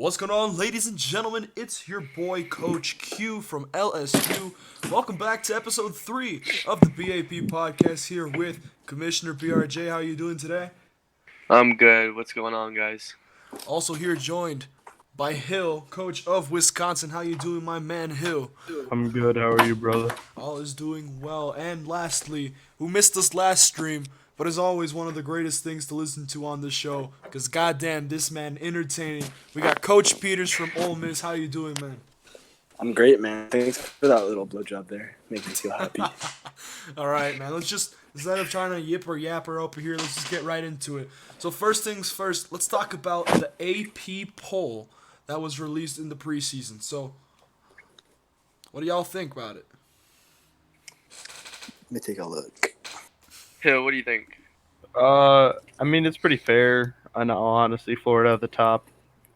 What's going on, ladies and gentlemen? It's your boy, Coach Q from LSU. Welcome back to episode 3 of the BAP podcast here with Commissioner BRJ. How are you doing today? I'm good. What's going on, guys? Also here joined by Hill, coach of Wisconsin. How you doing, my man Hill? I'm good. How are you, brother? All is doing well. And lastly, who missed us last stream, but is always one of the greatest things to listen to on this show, because goddamn, this man entertaining. We got Coach Peters from Ole Miss. How you doing, man? I'm great, man. Thanks for that little blowjob there. Make me feel happy. All right, man. Let's just, instead of trying to yip or yapper over here, let's just get right into it. So first things first, let's talk about the AP poll that was released in the preseason. So, what do y'all think about it? Let me take a look. Hill, what do you think? I mean, it's pretty fair. In all honesty, Florida at the top.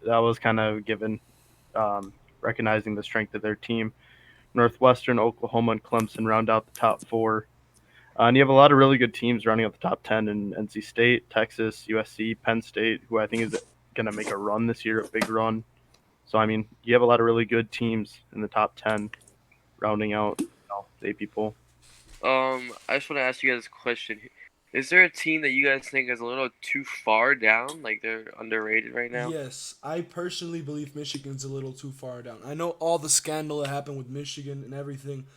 That was kind of given, recognizing the strength of their team. Northwestern, Oklahoma, and Clemson round out the top four. And you have a lot of really good teams rounding out the top 10 in NC State, Texas, USC, Penn State, who I think is going to make a run this year, a big run. So, I mean, you have a lot of really good teams in the top 10 rounding out the AP poll. I just want to ask you guys a question. Is there a team that you guys think is a little too far down? Like they're underrated right now? Yes, I personally believe Michigan's a little too far down. I know all the scandal that happened with Michigan and everything,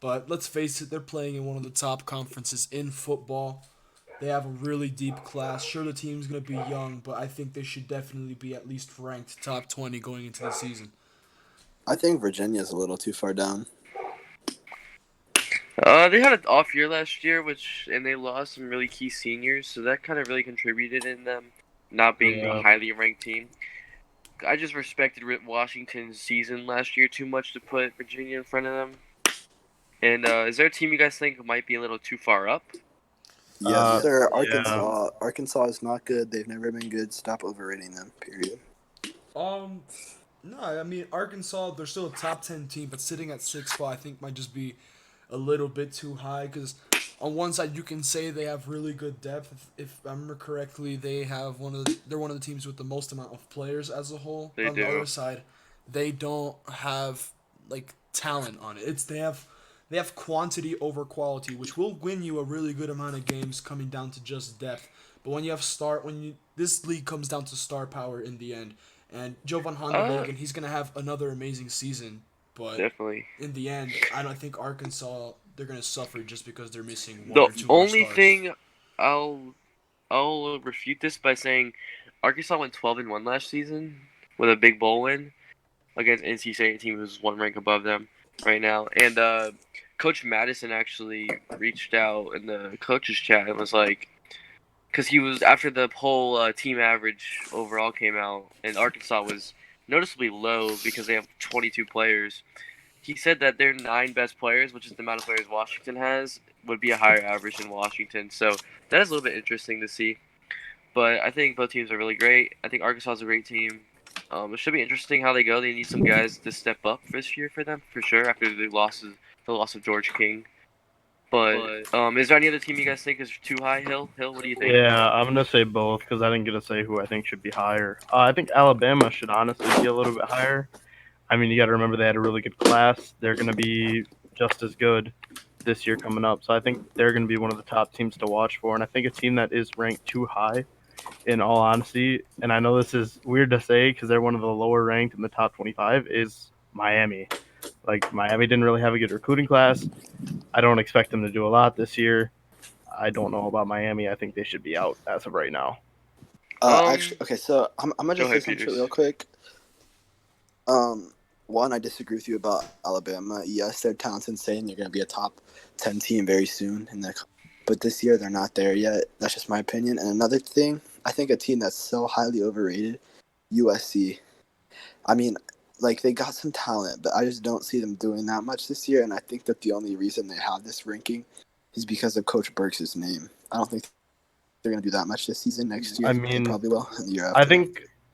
but let's face it, they're playing in one of the top conferences in football. They have a really deep class. Sure, the team's going to be young, but I think they should definitely be at least ranked top 20 going into the season. I think Virginia's a little too far down. They had an off year last year, and they lost some really key seniors, so that kind of really contributed in them not being a highly ranked team. I just respected Washington's season last year too much to put Virginia in front of them. And is there a team you guys think might be a little too far up? Yes, sir. Yeah. Arkansas. Arkansas is not good. They've never been good. Stop overrating them. Period. No, I mean Arkansas, they're still a top 10 team, but sitting at 6th spot I think might just be a little bit too high, because on one side you can say they have really good depth. If I remember correctly, they're one of the teams with the most amount of players as a whole. They On the do. other side, they don't have like talent on it. They have quantity over quality, which will win you a really good amount of games coming down to just depth. But when this league comes down to star power in the end, and Jovan Honda he's gonna have another amazing season. But Definitely. in the end, I don't think Arkansas, they're gonna suffer just because they're missing one The or two more only stars. thing I'll refute this by saying Arkansas went 12-1 last season with a big bowl win against NC State, a team who's one rank above them right now. And Coach Madison actually reached out in the coaches chat and was like, because he was after the whole team average overall came out, and Arkansas was noticeably low because they have 22 players. He said that their 9 best players, which is the amount of players Washington has, would be a higher average than Washington. So that is a little bit interesting to see. But I think both teams are really great. I think Arkansas is a great team. It should be interesting how they go. They need some guys to step up this year for them, for sure, after the loss of George King. But is there any other team you guys think is too high? Hill, what do you think? Yeah, I'm going to say both because I didn't get to say who I think should be higher. I think Alabama should honestly be a little bit higher. I mean, you got to remember they had a really good class. They're going to be just as good this year coming up. So I think they're going to be one of the top teams to watch for. And I think a team that is ranked too high, in all honesty, and I know this is weird to say because they're one of the lower ranked in the top 25, is Miami. Like, Miami didn't really have a good recruiting class. I don't expect them to do a lot this year. I don't know about Miami. I think they should be out as of right now. Actually, okay, so I'm gonna just Go say ahead, something Peters. real quick. One, I disagree with you about Alabama. Yes, their talent's insane. They're gonna be a top 10 team very soon, but this year they're not there yet. That's just my opinion. And another thing, I think a team that's so highly overrated, USC. I mean, like, they got some talent, but I just don't see them doing that much this year. And I think that the only reason they have this ranking is because of Coach Burks' name. I don't think they're going to do that much this season. Next year, I mean, they probably will. And the year after. I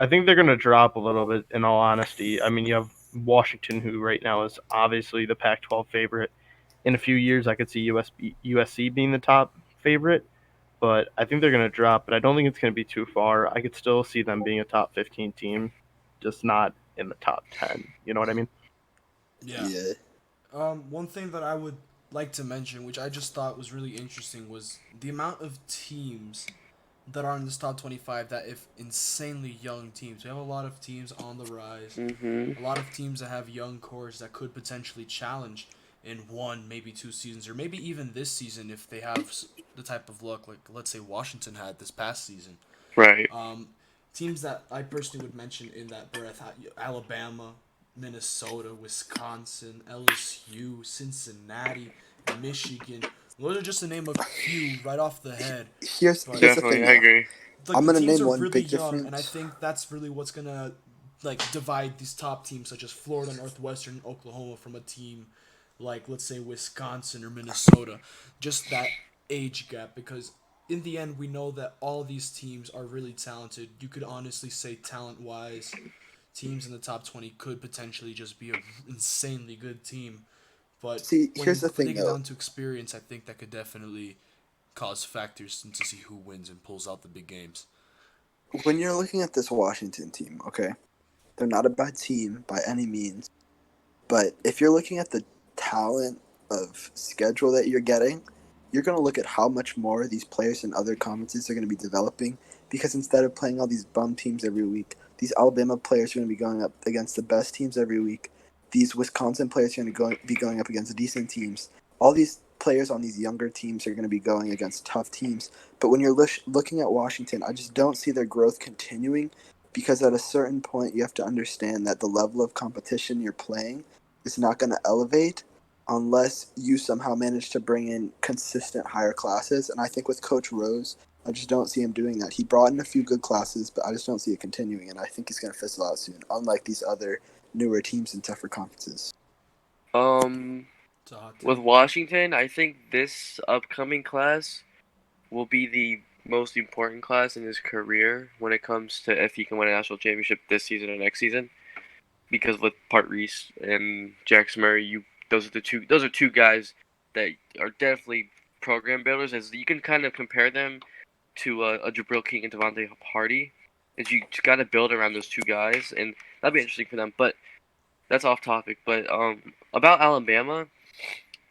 think they're going to drop a little bit, in all honesty. I mean, you have Washington, who right now is obviously the Pac-12 favorite. In a few years, I could see USC being the top favorite, but I think they're going to drop. But I don't think it's going to be too far. I could still see them being a top 15 team just not in the top 10. You know what I mean? Yeah. Yeah. One thing that I would like to mention, which I just thought was really interesting, was the amount of teams that are in this top 25 that if insanely young teams. We have a lot of teams on the rise. Mhm. A lot of teams that have young cores that could potentially challenge in one, maybe 2 seasons, or maybe even this season if they have the type of luck like let's say Washington had this past season. Right. Um, Teams that I personally would mention in that breath: Alabama, Minnesota, Wisconsin, LSU, Cincinnati, Michigan. Those are just to name a few right off the head. Here's But here's the Definitely, thing I though. agree. like I'm the gonna teams name are one really big young, and I difference. think that's really what's gonna like divide these top teams such as Florida, Northwestern, Oklahoma from a team like let's say Wisconsin or Minnesota. Just that age gap, because in the end we know that all these teams are really talented. You could honestly say talent wise, teams in the top 20 could potentially just be an insanely good team. But See, when here's you the thing take it though. down to experience, I think that could definitely cause factors to see who wins and pulls out the big games. When you're looking at this Washington team, okay, they're not a bad team by any means. But if you're looking at the talent of schedule that you're getting, you're going to look at how much more these players in other conferences are going to be developing. Because instead of playing all these bum teams every week, these Alabama players are going to be going up against the best teams every week. These Wisconsin players are going to be going up against decent teams. All these players on these younger teams are going to be going against tough teams. But when you're looking at Washington, I just don't see their growth continuing, because at a certain point you have to understand that the level of competition you're playing is not going to elevate unless you somehow manage to bring in consistent higher classes. And I think with Coach Rose, I just don't see him doing that. He brought in a few good classes, but I just don't see it continuing, and I think he's going to fizzle out soon, unlike these other newer teams in tougher conferences. It's a hot With take. Washington, I think this upcoming class will be the most important class in his career when it comes to if he can win a national championship this season or next season. Because with Part Reese and Jax Murray, those are two guys that are definitely program builders. As you can kind of compare them to a Jabril King and Devontae Hardy, is you just got to build around those two guys, and that'd be interesting for them. But that's off topic. But about Alabama,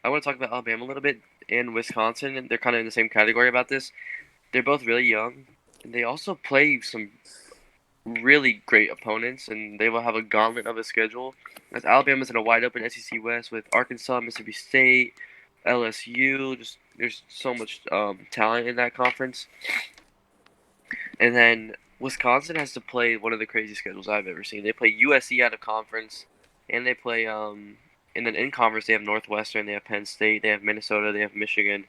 I want to talk about Alabama a little bit and Wisconsin, and they're kind of in the same category about this. They're both really young, and they also play some really great opponents, and they will have a gauntlet of a schedule. As Alabama's in a wide open SEC West with Arkansas, Mississippi State, LSU. Just there's so much talent in that conference. And then Wisconsin has to play one of the craziest schedules I've ever seen. They play USC out of conference, and they play and then in conference they have Northwestern, they have Penn State, they have Minnesota, they have Michigan.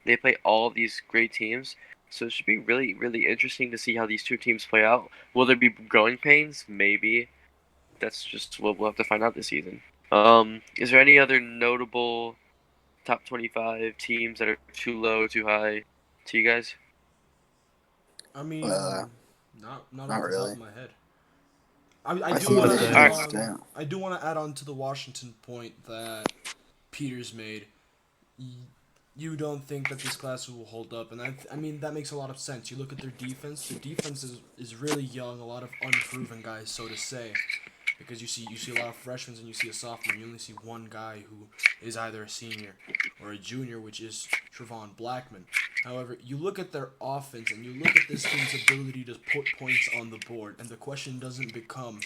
They play all of these great teams. So it should be really, really interesting to see how these two teams play out. Will there be growing pains? Maybe. That's just what we'll have to find out this season. Is there any other notable top 25 teams that are too low, too high to you guys? I Uh, mean, not Not off the top really. of my head. I I do I think would want they to say, add Alright. closed on. down. I do want to add on to the Washington point that Peters made. Y- You don't think that this class will hold up, and I mean that makes a lot of sense. You look at their defense. Their defense is really young. A lot of unproven guys, so to say, because you see a lot of freshmen and you see a sophomore. You only see one guy who is either a senior or a junior, which is Trevon Blackman. However, you look at their offense and you look at this team's ability to put points on the board, and the question doesn't become,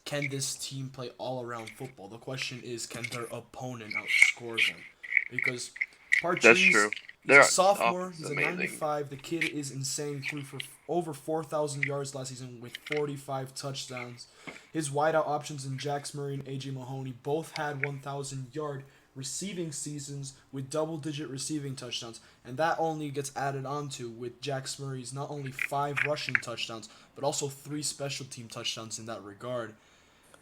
can this team play all around football? The question is, can their opponent outscore them? Because That's true. Partreeze, he's a Their sophomore. offense is He's a amazing. 95. The kid is insane. He threw for over 4,000 yards last season with 45 touchdowns. His wideout options in Jax Murray and AJ Mahoney both had 1,000-yard receiving seasons with double-digit receiving touchdowns, and that only gets added onto with Jax Murray's not only 5 rushing touchdowns, but also 3 special team touchdowns in that regard.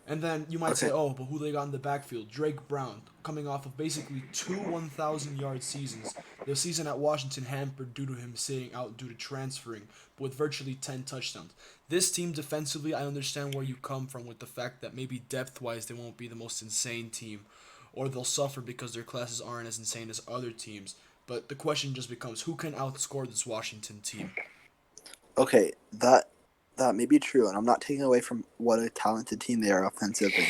And then you might say, Okay. oh, but who they got in the backfield? Drake Brown, coming off of basically 2 1,000-yard seasons. The season at Washington hampered due to him sitting out due to transferring, but with virtually 10 touchdowns. This team defensively, I understand where you come from with the fact that maybe depth-wise they won't be the most insane team, or they'll suffer because their classes aren't as insane as other teams. But the question just becomes, who can outscore this Washington team? Okay, that may be true, and I'm not taking away from what a talented team they are offensively.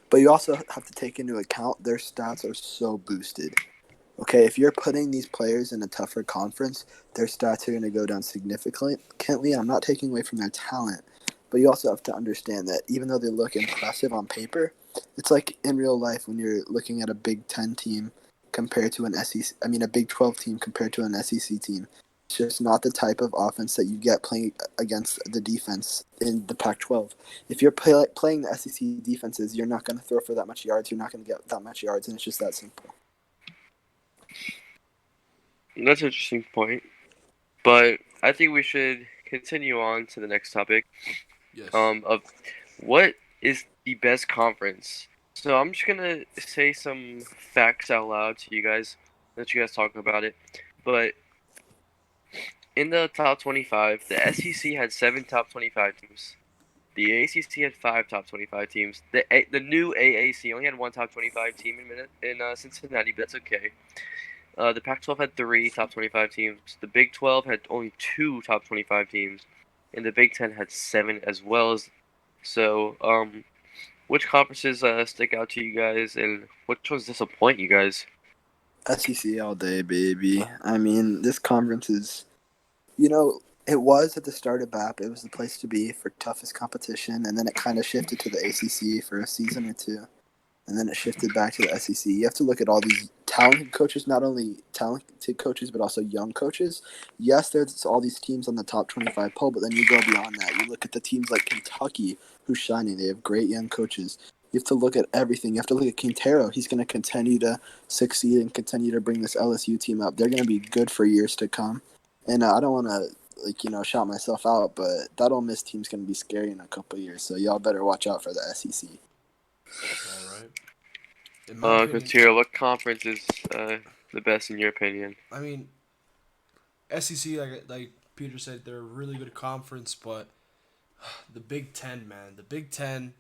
But you also have to take into account their stats are so boosted. Okay, if you're putting these players in a tougher conference, their stats are going to go down significantly. I'm not taking away from their talent, but you also have to understand that even though they look impressive on paper, it's like in real life when you're looking at a Big Ten team compared to a Big 12 team compared to an SEC team. It's just not the type of offense that you get playing against the defense in the Pac-12. If you're playing the SEC defenses, you're not going to throw for that much yards. You're not going to get that much yards, and it's just that simple. That's an interesting point. But I think we should continue on to the next topic. Yes. Of what is the best conference. So I'm just gonna say some facts out loud to you guys, let you guys talk about it. But in the top 25, the SEC had 7 top 25 teams. The ACC had 5 top 25 teams. The new AAC only had 1 top 25 team in Cincinnati, but that's okay. The Pac-12 had 3 top 25 teams. The Big 12 had only 2 top 25 teams, and the Big 10 had 7 as well. So, which conferences stick out to you guys, and which ones disappoint you guys? SEC all day, baby. I mean, this conference is, it was at the start of BAP. It was the place to be for toughest competition, and then it kind of shifted to the ACC for a season or two, and then it shifted back to the SEC. You have to look at all these talented coaches, not only talented coaches, but also young coaches. Yes, there's all these teams on the top 25 poll, but then you go beyond that. You look at the teams like Kentucky, who's shining. They have great young coaches. You have to look at everything. You have to look at Quintero. He's going to continue to succeed and continue to bring this LSU team up. They're going to be good for years to come. And I don't want to, shout myself out, but that Ole Miss team's going to be scary in a couple of years. So y'all better watch out for the SEC. All right. In my opinion, Quintero, what conference is the best in your opinion? I mean, SEC, like Peter said, they're a really good conference, but the Big Ten, man, the Big Ten.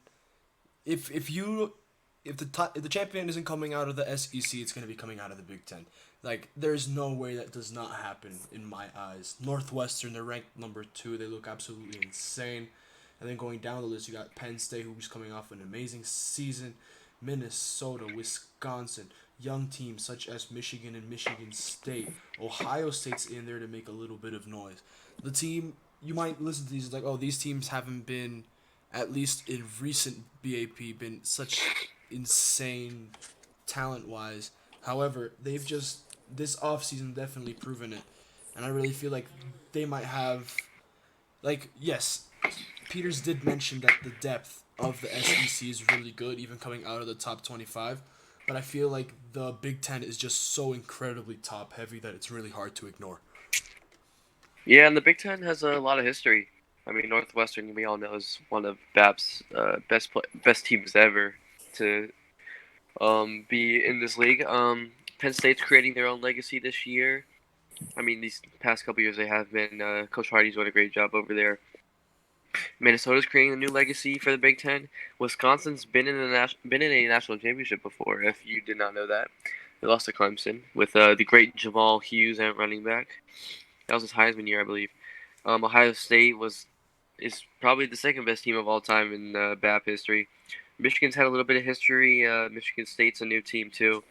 If the champion isn't coming out of the SEC, it's gonna be coming out of the Big Ten. Like, there's no way that does not happen in my eyes. Northwestern, they're ranked number 2. They look absolutely insane. And then going down the list, you got Penn State, who's coming off an amazing season. Minnesota, Wisconsin, young teams such as Michigan and Michigan State. Ohio State's in there to make a little bit of noise. The team, you might listen to these like, oh, these teams haven't been, at least in recent BAP, been such insane talent-wise. However, they've just, this offseason definitely proven it. And I really feel like they might have, like, yes, Peters did mention that the depth of the SEC is really good, even coming out of the top 25. But I feel like the Big Ten is just so incredibly top heavy that it's really hard to ignore. Yeah, and the Big Ten has a lot of history. I mean, Northwestern, we all know, is one of BAP's best teams ever to be in this league. Penn State's creating their own legacy this year. I mean, these past couple years they have been. Coach Hardy's doing a great job over there. Minnesota's creating a new legacy for the Big Ten. Wisconsin's been in a national championship before. If you did not know that, they lost to Clemson with the great Jamal Hughes at running back. That was his Heisman year, I believe. Ohio State is probably the second best team of all time in BAP history. Michigan's had a little bit of history. Michigan State's a new team too.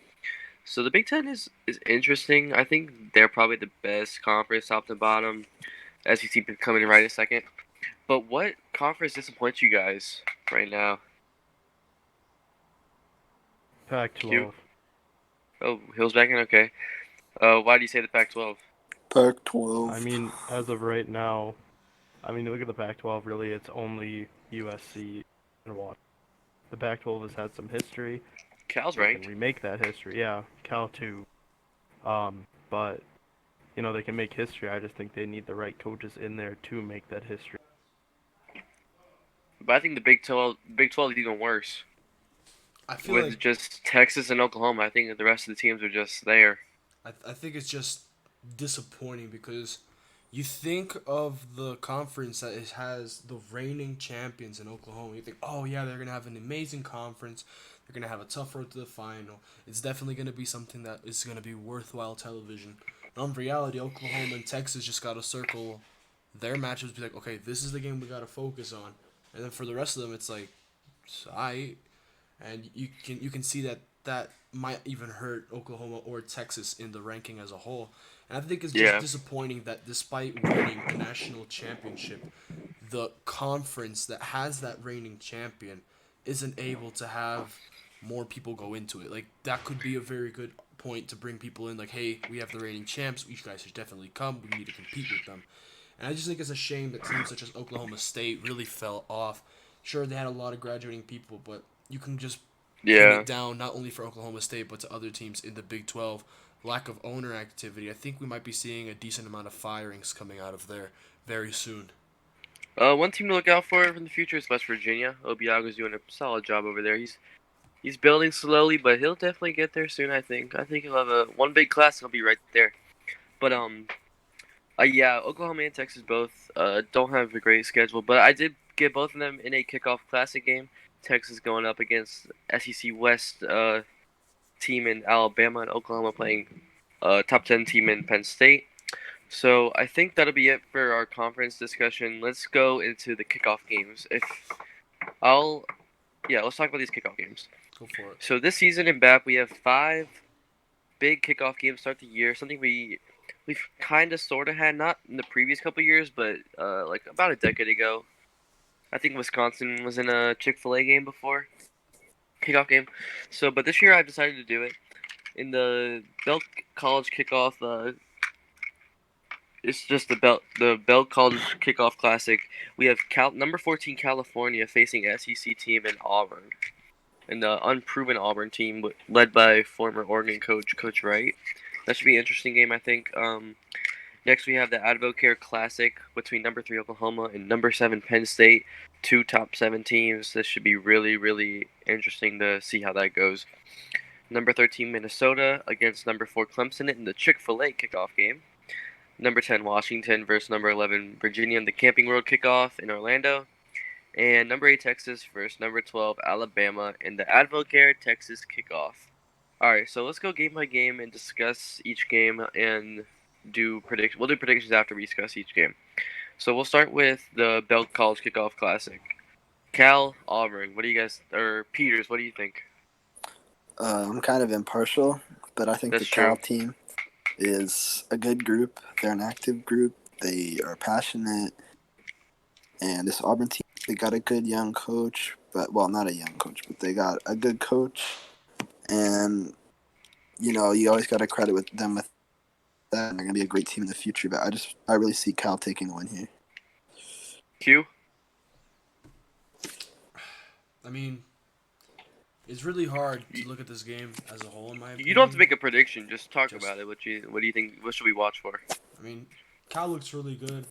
So the Big Ten is interesting. I think they're probably the best conference, top to bottom. SEC coming in right a second. But what conference disappoints you guys right now? Pac-12. Oh, Hill's back in? Okay. Why do you say the Pac-12? Pac-12. I mean, as of right now, look at the Pac-12. Really, it's only USC and Washington. The Pac-12 has had some history. Cal's They ranked. can remake that history. Yeah, Cal too. But they can make history. I just think they need the right coaches in there to make that history. But I think the Big 12 is even worse. I feel With like just Texas and Oklahoma, I think the rest of the teams are just there. I think it's just disappointing because you think of the conference that it has the reigning champions in Oklahoma. You think, oh yeah, they're gonna have an amazing conference. They're gonna have a tough road to the final. It's definitely gonna be something that is gonna be worthwhile television. In reality, Oklahoma and Texas just gotta circle their matchups be like, okay, this is the game we got to focus on. And then for the rest of them, it's like, I, and you can see that might even hurt Oklahoma or Texas in the ranking as a whole. And I think it's just Yeah. disappointing that despite winning a national championship, the conference that has that reigning champion isn't able to have more people go into it. Like that could be a very good point to bring people in. Like, hey, we have the reigning champs. You guys should definitely come. We need to compete with them. And I just think it's a shame that teams such as Oklahoma State really fell off. Sure, they had a lot of graduating people, but you can just pin Yeah. it down not only for Oklahoma State but to other teams in the Big 12. Lack of owner activity. I think we might be seeing a decent amount of firings coming out of there very soon. One team to look out for in the future is West Virginia. Obiago's doing a solid job over there. He's building slowly, but he'll definitely get there soon. I think. I think he'll have one big class and he'll be right there. But yeah, Oklahoma and Texas both don't have a great schedule, but I did get both of them in a kickoff classic game. Texas going up against SEC West team in Alabama, and Oklahoma playing top 10 team in Penn State. So I think that'll be it for our conference discussion. Let's go into the kickoff games. Let's talk about these kickoff games. Go for it. So this season in BAP, we have 5 big kickoff games start the year. Something we've kind of sort of had, not in the previous couple years, but like about a decade ago. I think Wisconsin was in a Chick-fil-A game before, kickoff game. So, but this year I've decided to do it in the Bell College kickoff. It's just the Bell College Kickoff Classic. We have number 14 California facing SEC team in Auburn, and the unproven Auburn team led by former Oregon Coach Wright. That should be an interesting game, I think. Next we have the Advocare Classic between number 3 Oklahoma and number 7 Penn State, 2 top 7 teams. This should be really, really interesting to see how that goes. Number 13 Minnesota against number 4 Clemson in the Chick-fil-A kickoff game. Number 10 Washington versus number 11 Virginia in the Camping World kickoff in Orlando. And number 8 Texas versus number 12 Alabama in the Advocare Texas kickoff. Alright, so let's go game by game and discuss each game and do predictions. We'll do predictions after we discuss each game. So we'll start with the Bell College Kickoff Classic. Cal, Auburn, what do you guys, or Peters, what do you think? I'm kind of impartial, but I think That's the Cal true. team is a good group. They're an active group. They are passionate. And this Auburn team, they got a good young coach, not a young coach, but they got a good coach. And, you always got to credit them with that. And they're going to be a great team in the future. But I really see Cal taking the win here. Q? I mean, it's really hard to look at this game as a whole, in my opinion. You don't have to make a prediction. Just talk about it. What do you think? What should we watch for? I mean, Cal looks really good.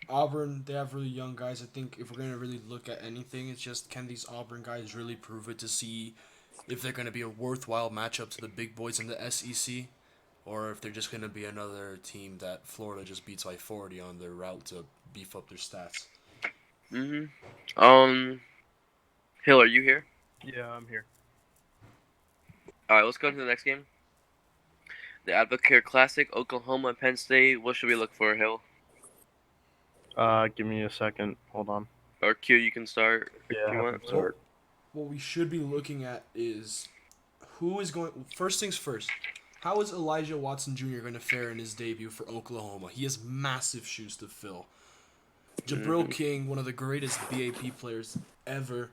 Auburn, they have really young guys. I think if we're going to really look at anything, it's just can these Auburn guys really prove it to see if they're going to be a worthwhile matchup to the big boys in the SEC, or if they're just going to be another team that Florida just beats by 40 on their route to beef up their stats. Hill, are you here? Yeah, I'm here. All right, let's go to the next game. The Advocare Classic, Oklahoma, Penn State. What should we look for, Hill? Give me a second. Hold on. Or Q, you can start. Yeah, if you want. start. What we should be looking at is who is going. First things first. How is Elijah Watson Jr. going to fare in his debut for Oklahoma? He has massive shoes to fill. Jabril King, one of the greatest BAP players ever.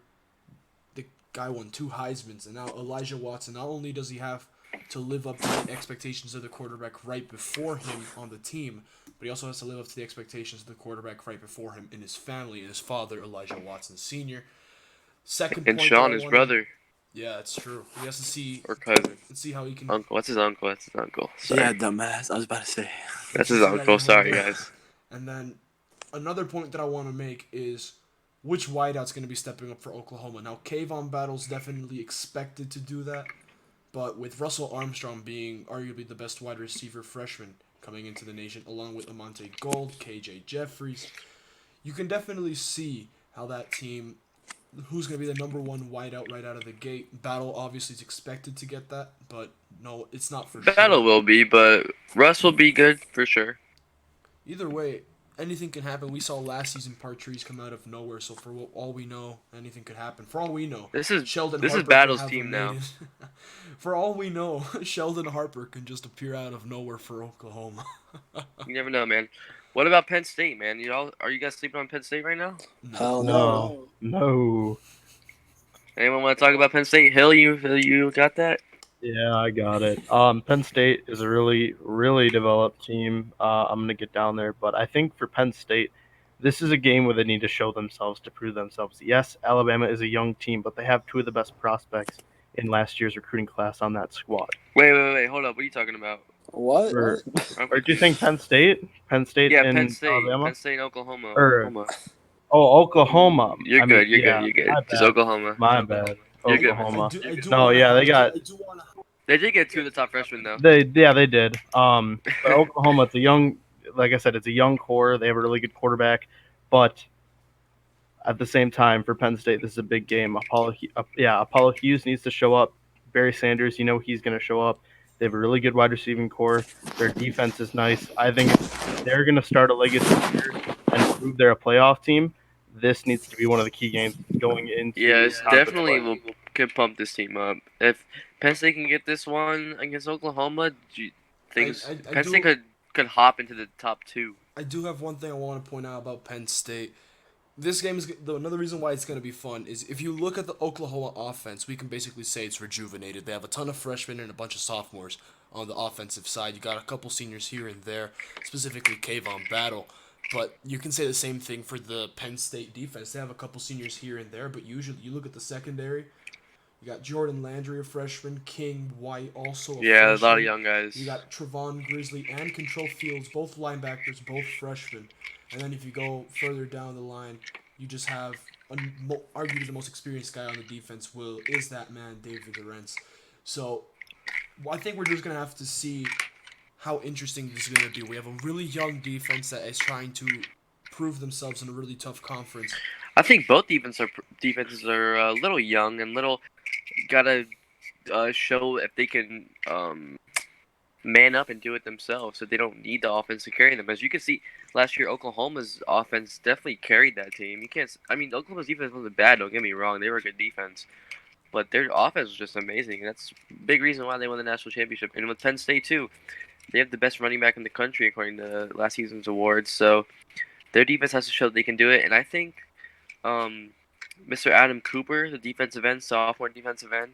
The guy won 2 Heismans, and now Elijah Watson. Not only does he have to live up to the expectations of the quarterback right before him on the team, but he also has to live up to the expectations of the quarterback right before him in his family, and his father, Elijah Watson Sr. Second And point Sean, that I his wanna- brother. Yeah, it's true. He has to see Or cousin. and see how he can. Uncle. What's his uncle? That's his uncle. Sorry. Yeah, dumbass. I was about to say. That's his see how he uncle. Sorry, handles it. guys. And then another point that I want to make is which wideout's going to be stepping up for Oklahoma. Now, Kayvon Battle's definitely expected to do that, but with Russell Armstrong being arguably the best wide receiver freshman coming into the nation, along with Amante Gold, KJ Jeffries, you can definitely see how that team, who's going to be the number 1 wideout right out of the gate. Battle obviously is expected to get that, but no, it's not for sure. Battle will be, but Russ will be good for sure. Either way, anything can happen. We saw last season Partrees come out of nowhere, so for all we know, anything could happen. For all we know, This is Sheldon this is Harper can Battle's have a team now. maiden. For all we know, Sheldon Harper can just appear out of nowhere for Oklahoma. You never know, man. What about Penn State, man? Are you guys sleeping on Penn State right now? Hell No, no. Anyone want to talk about Penn State? Hill, you got that? Yeah, I got it. Penn State is a really, really developed team. I'm gonna get down there, but I think for Penn State, this is a game where they need to show themselves to prove themselves. Yes, Alabama is a young team, but they have two of the best prospects in last year's recruiting class on that squad. Wait, hold up. What are you talking about? What? Or, I'm or do you think Penn State? Penn State Yeah, and Alabama? Penn State, and Oklahoma. Or Oklahoma. You're I mean, good. You're yeah, good. You're good. my Just bad. Oklahoma. My bad. You're good, man. Oklahoma. I do No, wanna, yeah, I they do, got I do wanna. They did get two of the top freshmen though. they did. But Oklahoma, it's a young, like I said, it's a young core. They have a really good quarterback, but at the same time, for Penn State, this is a big game. Apollo Hughes needs to show up. Barry Sanders, he's going to show up. They have a really good wide receiving core. Their defense is nice. I think if they're going to start a legacy year and prove they're a playoff team, this needs to be one of the key games going into Yeah, it's conference definitely play. could pump this team up. If Penn State can get this one against Oklahoma, things I Penn do- State could hop into the top two. I do have one thing I want to point out about Penn State. This game is another reason why it's going to be fun is if you look at the Oklahoma offense, we can basically say it's rejuvenated. They have a ton of freshmen and a bunch of sophomores on the offensive side. You got a couple seniors here and there, specifically Kayvon Battle. But you can say the same thing for the Penn State defense. They have a couple seniors here and there, but usually you look at the secondary. You got Jordan Landry, a freshman, King White, also a Yeah, freshman. a lot of young guys. You got Trevon Grizzly and Control Fields, both linebackers, both freshmen. And then if you go further down the line, you just have arguably the most experienced guy on the defense. Is that man, David Lawrence. So I think we're just gonna have to see how interesting this is gonna be. We have a really young defense that is trying to prove themselves in a really tough conference. I think both defenses are a little young and gotta show if they can man up and do it themselves, so they don't need the offense to carry them. As you can see, last year Oklahoma's offense definitely carried that team. Oklahoma's defense wasn't bad. Don't get me wrong; they were a good defense, but their offense was just amazing. That's a big reason why they won the national championship. And with Penn State too, they have the best running back in the country according to last season's awards. So their defense has to show they can do it. And I think Mr. Adam Cooper, the sophomore defensive end,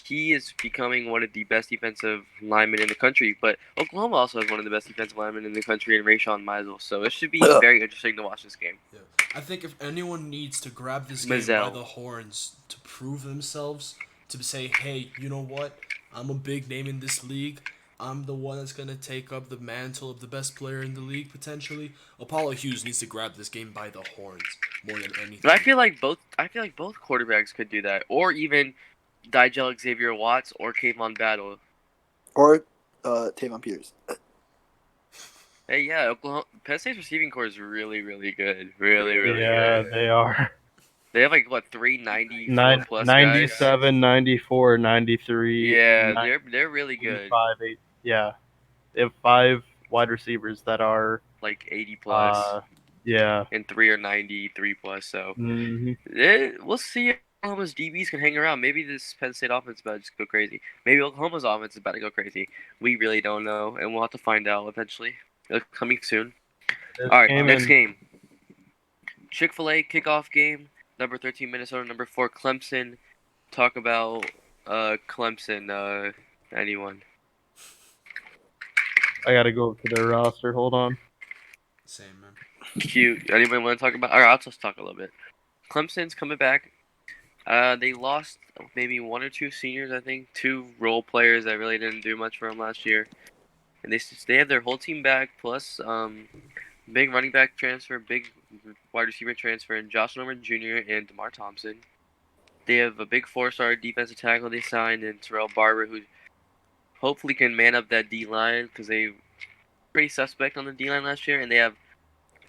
he is becoming one of the best defensive linemen in the country. But Oklahoma also has one of the best defensive linemen in the country in Rayshon Meisel. So it should be very interesting to watch this game. Yeah. I think if anyone needs to grab this game by the horns to prove themselves, to say, hey, you know what? I'm a big name in this league. I'm the one that's going to take up the mantle of the best player in the league, potentially. Apollo Hughes needs to grab this game by the horns more than anything. But I feel like both quarterbacks could do that. Or even Digel Xavier Watts or Kayvon Battle. Or Tavon Peters. Hey, yeah, Penn State's receiving core is really, really good. Really, really Yeah, good. they are. They have 394 plus 97, guys. 94, 93. Yeah, they're really good. 8. Yeah. They have 5 wide receivers that are 80 plus. Yeah. And 3 are 93 plus. So we'll see if Oklahoma's DBs can hang around. Maybe this Penn State offense is about to just go crazy. Maybe Oklahoma's offense is about to go crazy. We really don't know, and we'll have to find out eventually. Coming soon. All right, next game. Chick-fil-A kickoff game. Number 13 Minnesota. Number 4 Clemson. Talk about Clemson. Anyone? I gotta go to their roster. Hold on. Same, man. Cute. Anybody want to talk about? All right, I'll just talk a little bit. Clemson's coming back. They lost maybe 1 or 2 seniors, I think. 2 role players that really didn't do much for them last year. And they have their whole team back, plus big running back transfer, big wide receiver transfer, and Josh Norman Jr. and DeMar Thompson. They have a big 4-star defensive tackle they signed, and Terrell Barber, who hopefully can man up that D-line, because they were pretty suspect on the D-line last year. And they have,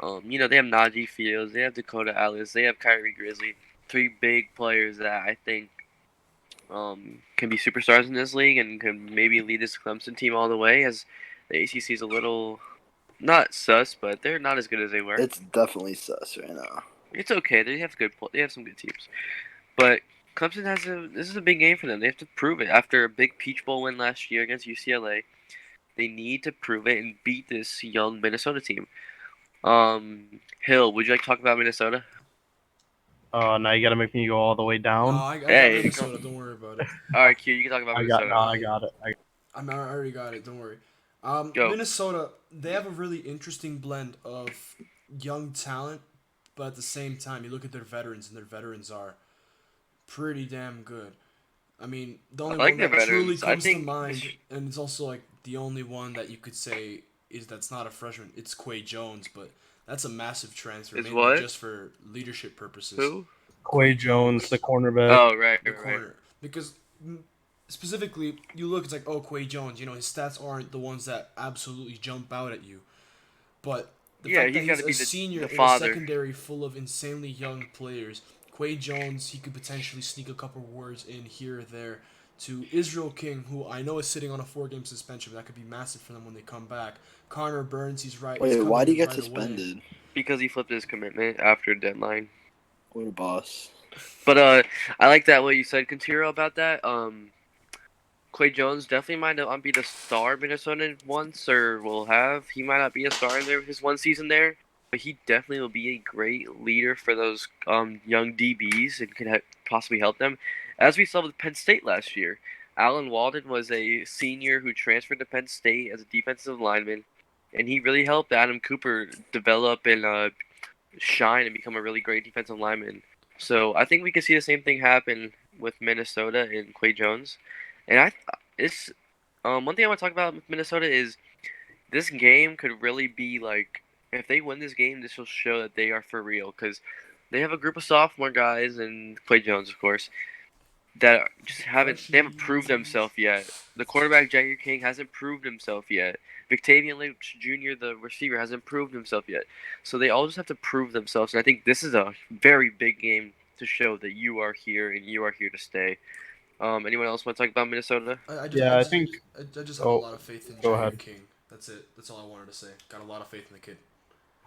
they have Najee Fields, they have Dakota Alice, they have Kyrie Grizzly. 3 big players that I think can be superstars in this league and can maybe lead this Clemson team all the way, as the ACC is a little not sus, but they're not as good as they were. It's definitely sus right now. It's okay. They have They have some good teams, but Clemson this is a big game for them. They have to prove it after a big Peach Bowl win last year against UCLA. They need to prove it and beat this young Minnesota team. Hill, would you like to talk about Minnesota? Now you gotta make me go all the way No, down. I got Hey. Minnesota. Don't worry about it. All right, Q, you can talk about Minnesota. I got it. I already got it. Don't worry. Go. Minnesota, they have a really interesting blend of young talent, but at the same time, you look at their veterans, and their veterans are pretty damn good. I mean, the only I like one their that truly veterans. I comes to think- mind, and it's also like the only one that you could say is that's not a freshman. It's Quay Jones, but that's a massive transfer, Is mainly what? just for leadership purposes. Who? Quay Jones, the cornerback. Oh, right, The right. corner, because specifically, you look, it's like, oh, Quay Jones, his stats aren't the ones that absolutely jump out at you, but the Yeah, fact that he's he's gotta a be senior the in a father. secondary full of insanely young players, Quay Jones, he could potentially sneak a couple words in here or there to Israel King, who I know is sitting on a 4-game suspension, but that could be massive for them when they come back. Connor Burns, he's right. he's Wait, coming why did in he get right away. suspended? Because he flipped his commitment after deadline. What a boss. But I like that what you said, Quintero, about that. Quay Jones definitely might not be the star Minnesota once or will have. He might not be a star in his one season there, but he definitely will be a great leader for those young DBs and can possibly help them. As we saw with Penn State last year, Alan Walden was a senior who transferred to Penn State as a defensive lineman, and he really helped Adam Cooper develop and shine and become a really great defensive lineman. So I think we could see the same thing happen with Minnesota and Quay Jones. And it's one thing I want to talk about with Minnesota is this game could really be like, if they win this game, this will show that they are for real because they have a group of sophomore guys and Quay Jones, of course, that just haven't proved themselves yet. The quarterback Jair King hasn't proved himself yet. Victavian Lynch Jr., the receiver, hasn't proved himself yet. So they all just have to prove themselves. And I think this is a very big game to show that you are here and you are here to stay. Anyone else want to talk about Minnesota? I just have a Oh, lot of faith in go Jair ahead. King. That's it. That's all I wanted to say. Got a lot of faith in the kid.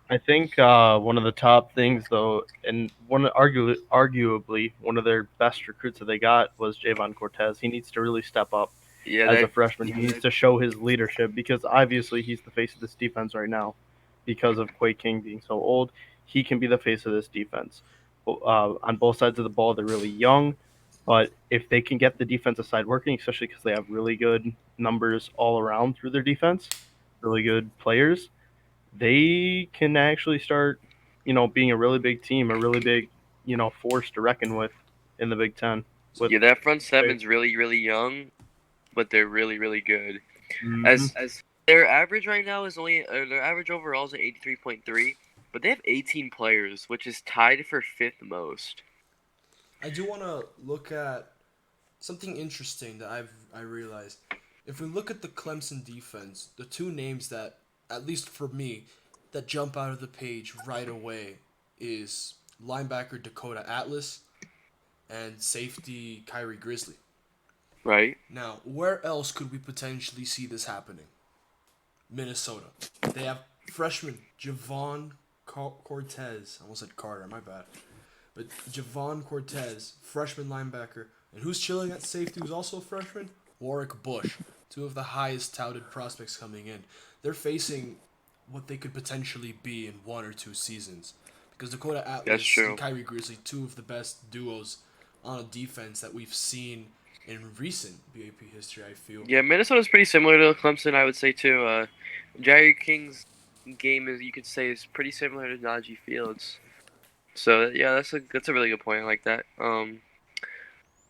I think one of the top things, though, and arguably one of their best recruits that they got was Javon Cortez. He needs to really step up as a freshman. He needs to show his leadership because obviously he's the face of this defense right now because of Quay King being so old. He can be the face of this defense. On both sides of the ball, they're really young, but if they can get the defensive side working, especially because they have really good numbers all around through their defense, really good players, they can actually start, being a really big team, a really big, force to reckon with in the Big Ten. Yeah, that front seven's really, really young, but they're really, really good. As their average right now is their average overall is at 83.3, but they have 18 players, which is tied for 5th most. I do want to look at something interesting that I realized. If we look at the Clemson defense, the two names that, at least for me, that jump out of the page right away is linebacker Dakota Atlas and safety Kyrie Grizzly. Right. Now, where else could we potentially see this happening? Minnesota. They have freshman Javon Cortez. I almost said Carter, my bad. But Javon Cortez, freshman linebacker. And who's chilling at safety who's also a freshman? Warwick Bush. Two of the highest touted prospects coming in. They're facing what they could potentially be in 1 or 2 seasons. Because Dakota Atlas and Kyrie Grizzly, two of the best duos on a defense that we've seen in recent BAP history, I feel. Yeah, Minnesota's pretty similar to Clemson, I would say, too. Jair King's game, you could say, is pretty similar to Najee Fields. So, yeah, that's a really good point. I like that.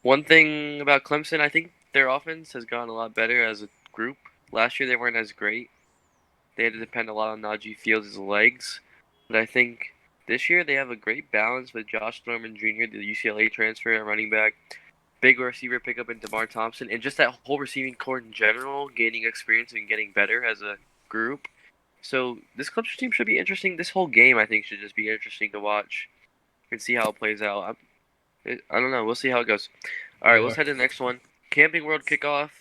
One thing about Clemson, I think their offense has gotten a lot better as a group. Last year, they weren't as great. They had to depend a lot on Najee Fields' legs. But I think this year they have a great balance with Josh Norman Jr., the UCLA transfer at running back, big receiver pickup in DeMar Thompson, and just that whole receiving core in general, gaining experience and getting better as a group. So this Clemson team should be interesting. This whole game, I think, should just be interesting to watch and see how it plays out. I don't know. We'll see how it goes. All right, let's head to the next one. Camping World Kickoff.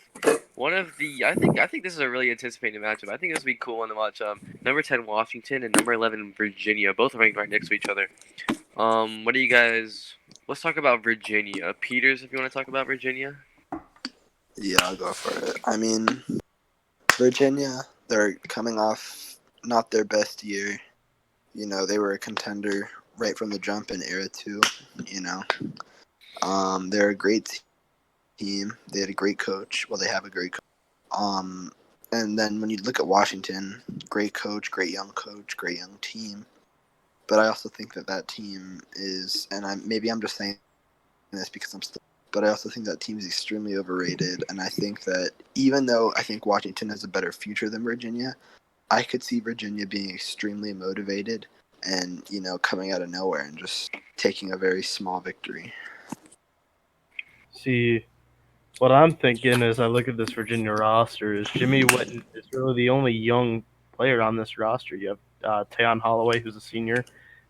One of the I think this is a really anticipated matchup. I think this would be a cool one to watch. Number 10 Washington and number 11 Virginia, both ranked right next to each other. What do you guys? Let's talk about Virginia. Peters, if you want to talk about Virginia. Yeah, I'll go for it. I mean, Virginia, they're coming off not their best year. You know, they were a contender right from the jump in era 2, you know. They're a great team. They had a great coach. Well, they have a great coach. And then when you look at Washington, great coach, great young team. But I also think that team is, and I'm just saying this because but I also think that team is extremely overrated. And I think that even though I think Washington has a better future than Virginia, I could see Virginia being extremely motivated and, you know, coming out of nowhere and just taking a very small victory. See, what I'm thinking as I look at this Virginia roster is Jimmy Whitten is really the only young player on this roster. You have Tayon Holloway, who's a senior,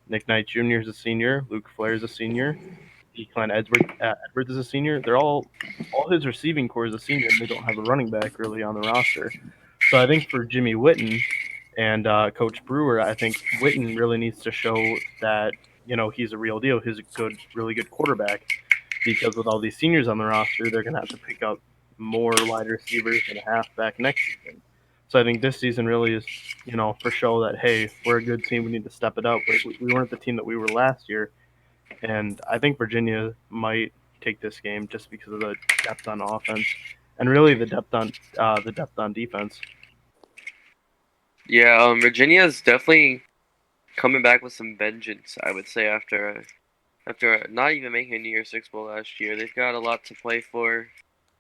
Nick Knight Jr. is a senior, Luke Flair is a senior, Declan Edwards is a senior. They're all his receiving core is a senior, and they don't have a running back really on the roster. So I think for Jimmy Whitten and Coach Brewer, I think Whitten really needs to show that he's a real deal. He's a really good quarterback. Because with all these seniors on the roster, they're going to have to pick up more wide receivers and a halfback next season. So I think this season really is, for show that, hey, we're a good team. We need to step it up. We weren't the team that we were last year. And I think Virginia might take this game just because of the depth on offense and really the depth on defense. Yeah, Virginia is definitely coming back with some vengeance, I would say, after not even making a New Year's Six Bowl last year. They've got a lot to play for.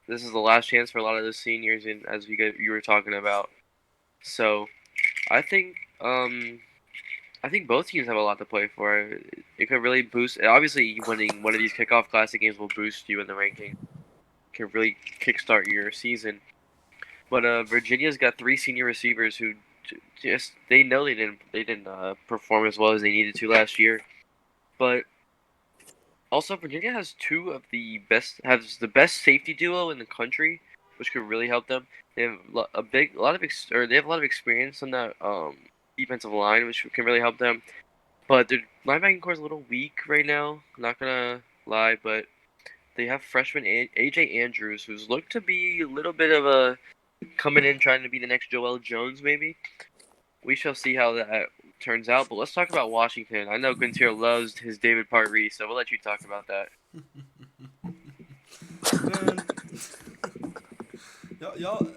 This is the last chance for a lot of the seniors, and as you were talking about. So, I think both teams have a lot to play for. It could really boost. Obviously, winning one of these kickoff classic games will boost you in the ranking. Can really kickstart your season. But Virginia's got 3 senior receivers who just they know they didn't perform as well as they needed to last year. But also, Virginia has the best safety duo in the country, which could really help them. They have they have a lot of experience on that defensive line, which can really help them. But their linebacking core is a little weak right now. Not gonna lie, but they have freshman AJ Andrews, who's looked to be a little bit of a coming in trying to be the next Joel Jones, maybe. We shall see how that turns out. But let's talk about Washington. I know Quintero loves his David Part-Reese, so we'll let you talk about that. Man, y'all.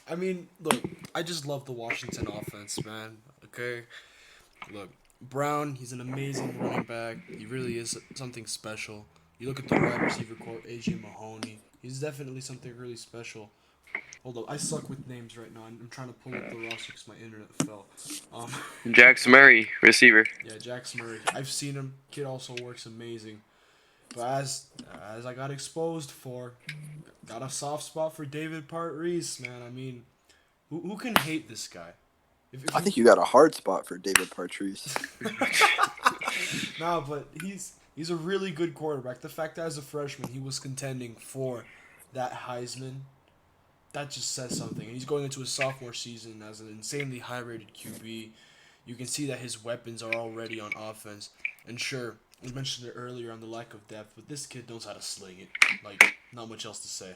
I mean, look, I just love the Washington offense, man. Okay, look, Brown, he's an amazing running back. He really is something special. You look at the wide receiver core, AJ Mahoney. He's definitely something really special. Hold up, I suck with names right now. I'm trying to pull up the roster because my internet fell. Jax Murray, receiver. Yeah, Jax Murray. I've seen him. Kid also works amazing. But as I got exposed for, got a soft spot for David Part-Reese, man. I mean, who can hate this guy? I think you got a hard spot for David Part-Reese. No, but he's a really good quarterback. The fact that as a freshman he was contending for that Heisman, that just says something. And he's going into his sophomore season as an insanely high-rated QB. You can see that his weapons are already on offense. And sure, we mentioned it earlier on the lack of depth, but this kid knows how to sling it. Like, not much else to say.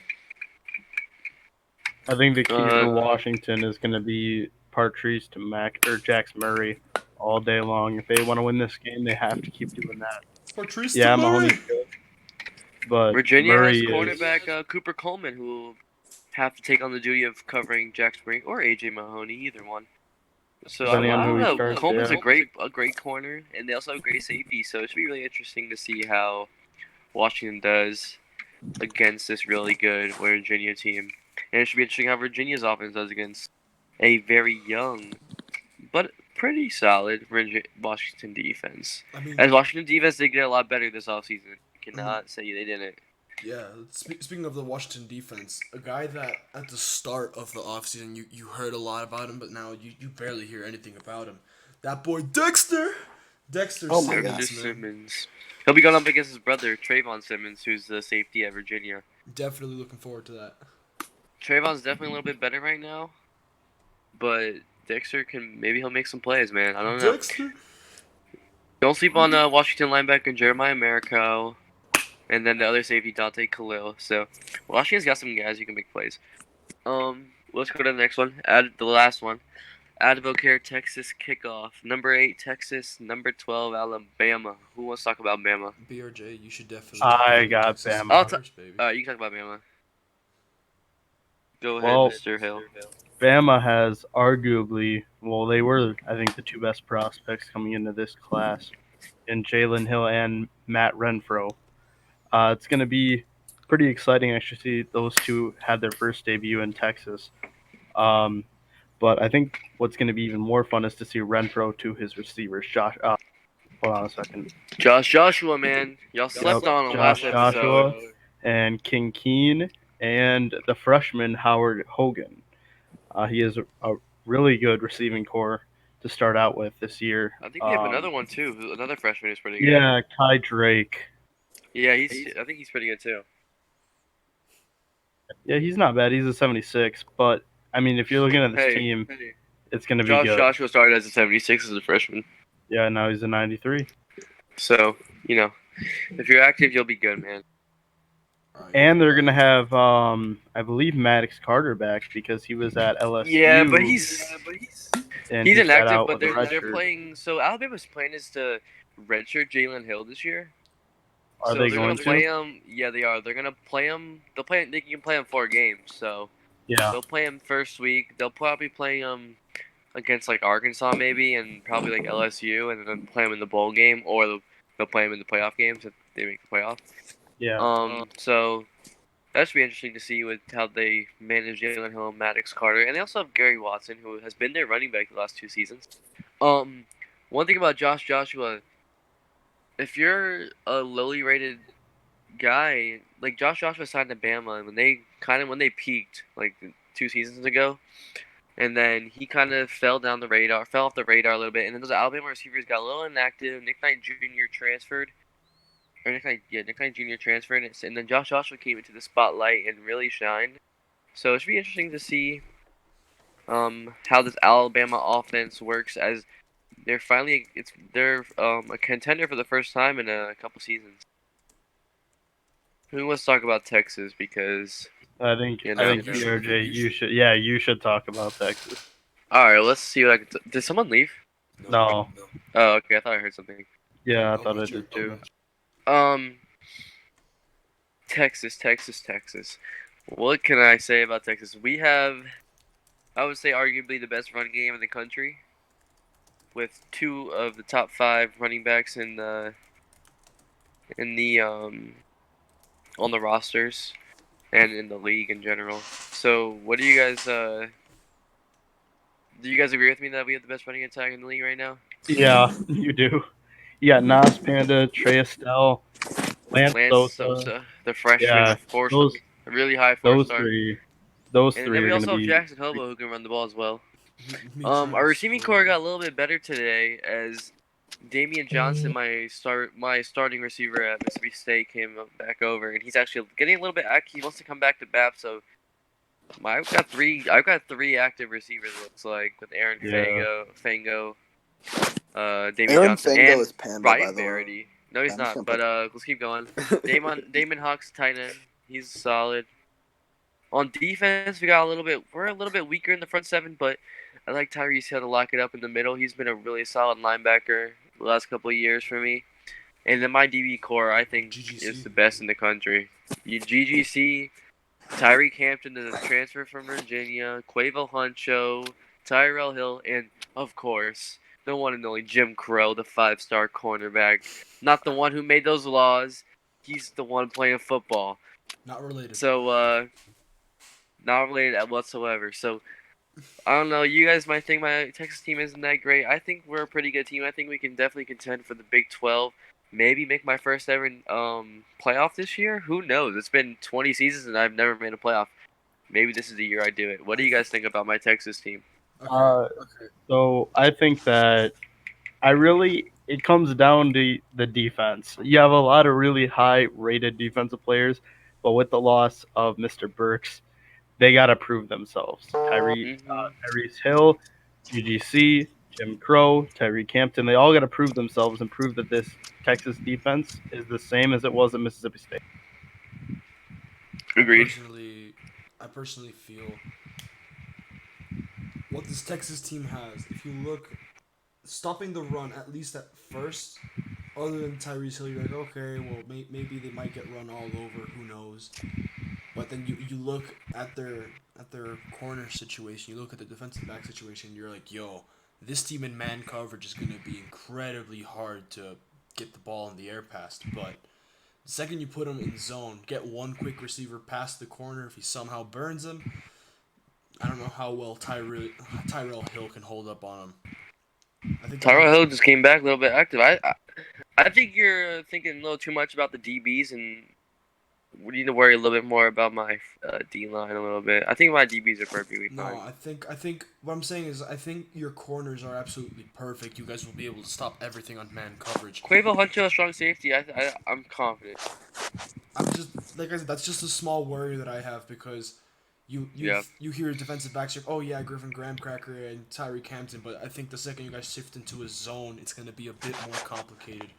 I think the key for Washington is going to be Partreese to Jax Murray all day long. If they want to win this game, they have to keep doing that. Partreese to Murray. Mahoney's good, but Virginia Murray has cornerback Cooper Coleman, who will have to take on the duty of covering Jax Murray or AJ Mahoney, either one. So I don't know. Coleman's a great corner, and they also have great safety. So it should be really interesting to see how Washington does against this really good Virginia team, and it should be interesting how Virginia's offense does against a very young but pretty solid Washington defense. I mean, as Washington defense did get a lot better this offseason. Cannot say they didn't. Yeah, speaking of the Washington defense, a guy that at the start of the offseason you heard a lot about him, but now you barely hear anything about him. That boy Dexter! Dexter Oh my Simmons, God. man. He'll be going up against his brother Trayvon Simmons, who's the safety at Virginia. Definitely looking forward to that. Trayvon's definitely a little bit better right now, but Dexter he'll make some plays, man. I don't know. Dexter. Don't sleep on Washington linebacker Jeremiah Marico, and then the other safety Dante Khalil. So Washington's got some guys who can make plays. Let's go to the next one. Add the last one. Advocare Texas Kickoff. Number 8 Texas. Number 12 Alabama. Who wants to talk about Bama? BRJ, you should definitely. I got Texas Bama. first, baby. You can talk about Bama. Go ahead, Well, Mr. Hill. Bama has arguably, well, they were, I think, the two best prospects coming into this class, in Jalen Hill and Matt Renfro. It's going to be pretty exciting actually to see those two had their first debut in Texas. But I think what's going to be even more fun is to see Renfro to his receivers. Hold on a second. Joshua, man. Y'all slept on him last Joshua episode. and King Keen and the freshman Howard Hogan. He is a really good receiving core to start out with this year. I think we have another one too. Another freshman who's pretty good. Yeah, Kai Drake. Yeah, I think he's pretty good too. Yeah, he's not bad. He's a 76, but I mean, if you're looking at this team, it's going to be good. Joshua started as a 76 as a freshman. Yeah, now he's a 93. So, if you're active, you'll be good, man. And they're going to have, I believe, Maddox Carter back because he was at LSU. Yeah, but he's inactive, but they're playing. So Alabama's plan is to redshirt Jalen Hill this year. Are they going to play him? Yeah, they are. They're gonna play him. They can play him 4 games. So yeah, they'll play him first week. They'll probably play him against like Arkansas maybe, and probably like LSU, and then play him in the bowl game, or they'll play him in the playoff games if they make the playoff. Yeah. So that should be interesting to see with how they manage Jalen Hill, Maddox Carter, and they also have Gary Watson, who has been their running back the last 2 seasons. One thing about Joshua. If you're a lowly rated guy, like Joshua signed to Bama, and when they peaked like 2 seasons ago, and then he kind of fell off the radar a little bit, and then those Alabama receivers got a little inactive. Nick Knight Jr. transferred, and then Joshua came into the spotlight and really shined. So it should be interesting to see how this Alabama offense works as they're a contender for the first time in a couple seasons. Who wants to talk about Texas? Because I think BRJ, you should talk about Texas. All right, let's see what did someone leave? No. Oh, okay. I thought I heard something. Yeah, I thought I did too. Texas. What can I say about Texas? We have, I would say, arguably the best run game in the country, with 2 of the top 5 running backs in the on the rosters and in the league in general. So, what do you guys agree with me that we have the best running attack in the league right now? Yeah, you do. You got Nas Panda, Trey Estelle, Lance Sosa, the freshman, a really high 4-star. Those and three then we are also going to have be. Jackson Hobo who can run the ball as well. Our receiving core got a little bit better today as Damian Johnson, my starting receiver at Mississippi State, came back over, and he's actually getting a little bit. He wants to come back to BAP, so I've got three active receivers. It looks like with Aaron Fango, Damian Johnson, Fango and is Panda, Ryan by the way. Verity. No, he's I'm not. just But let's keep going. Damon Hawk's tight end. He's solid. On defense, we're a little bit weaker in the front 7, but I like Tyrese Hill to lock it up in the middle. He's been a really solid linebacker the last couple of years for me. And then my DB core, I think, is the best in the country. GGC, Tyreek Hampton, the transfer from Virginia, Quavo Huncho, Tyrell Hill, and, of course, the one and only Jim Crow, the 5-star cornerback. Not the one who made those laws. He's the one playing football. Not related. So, not related whatsoever. So, I don't know. You guys might think my Texas team isn't that great. I think we're a pretty good team. I think we can definitely contend for the Big 12. Maybe make my first ever playoff this year. Who knows? It's been 20 seasons and I've never made a playoff. Maybe this is the year I do it. What do you guys think about my Texas team? So I think that I really it comes down to the defense. You have a lot of really high-rated defensive players, but with the loss of Mr. Burks, they got to prove themselves. Mm-hmm. Tyrese Hill, UGC, Jim Crow, Tyree Campton, they all got to prove themselves and prove that this Texas defense is the same as it was at Mississippi State. Agreed. I personally feel what this Texas team has. If you look, stopping the run at least at first, other than Tyrese Hill, you're like, okay, well maybe they might get run all over. Who knows? But then you look at their corner situation. You look at the defensive back situation. You're like, yo, this team in man coverage is going to be incredibly hard to get the ball in the air past. But the second you put him in zone, get one quick receiver past the corner. If he somehow burns him, I don't know how well Tyrell Hill can hold up on him. Tyrell Hill just came back a little bit active. I think you're thinking a little too much about the DBs, and we need to worry a little bit more about my D line a little bit. I think my DBs are perfectly fine. No, I think what I'm saying is I think your corners are absolutely perfect. You guys will be able to stop everything on man coverage. Quavo Huncho, a strong safety. I'm confident. I'm just like I said, that's just a small worry that I have because you hear defensive backs like, oh yeah, Griffin Graham-Cracker and Tyree Campton, but I think the second you guys shift into a zone, it's gonna be a bit more complicated.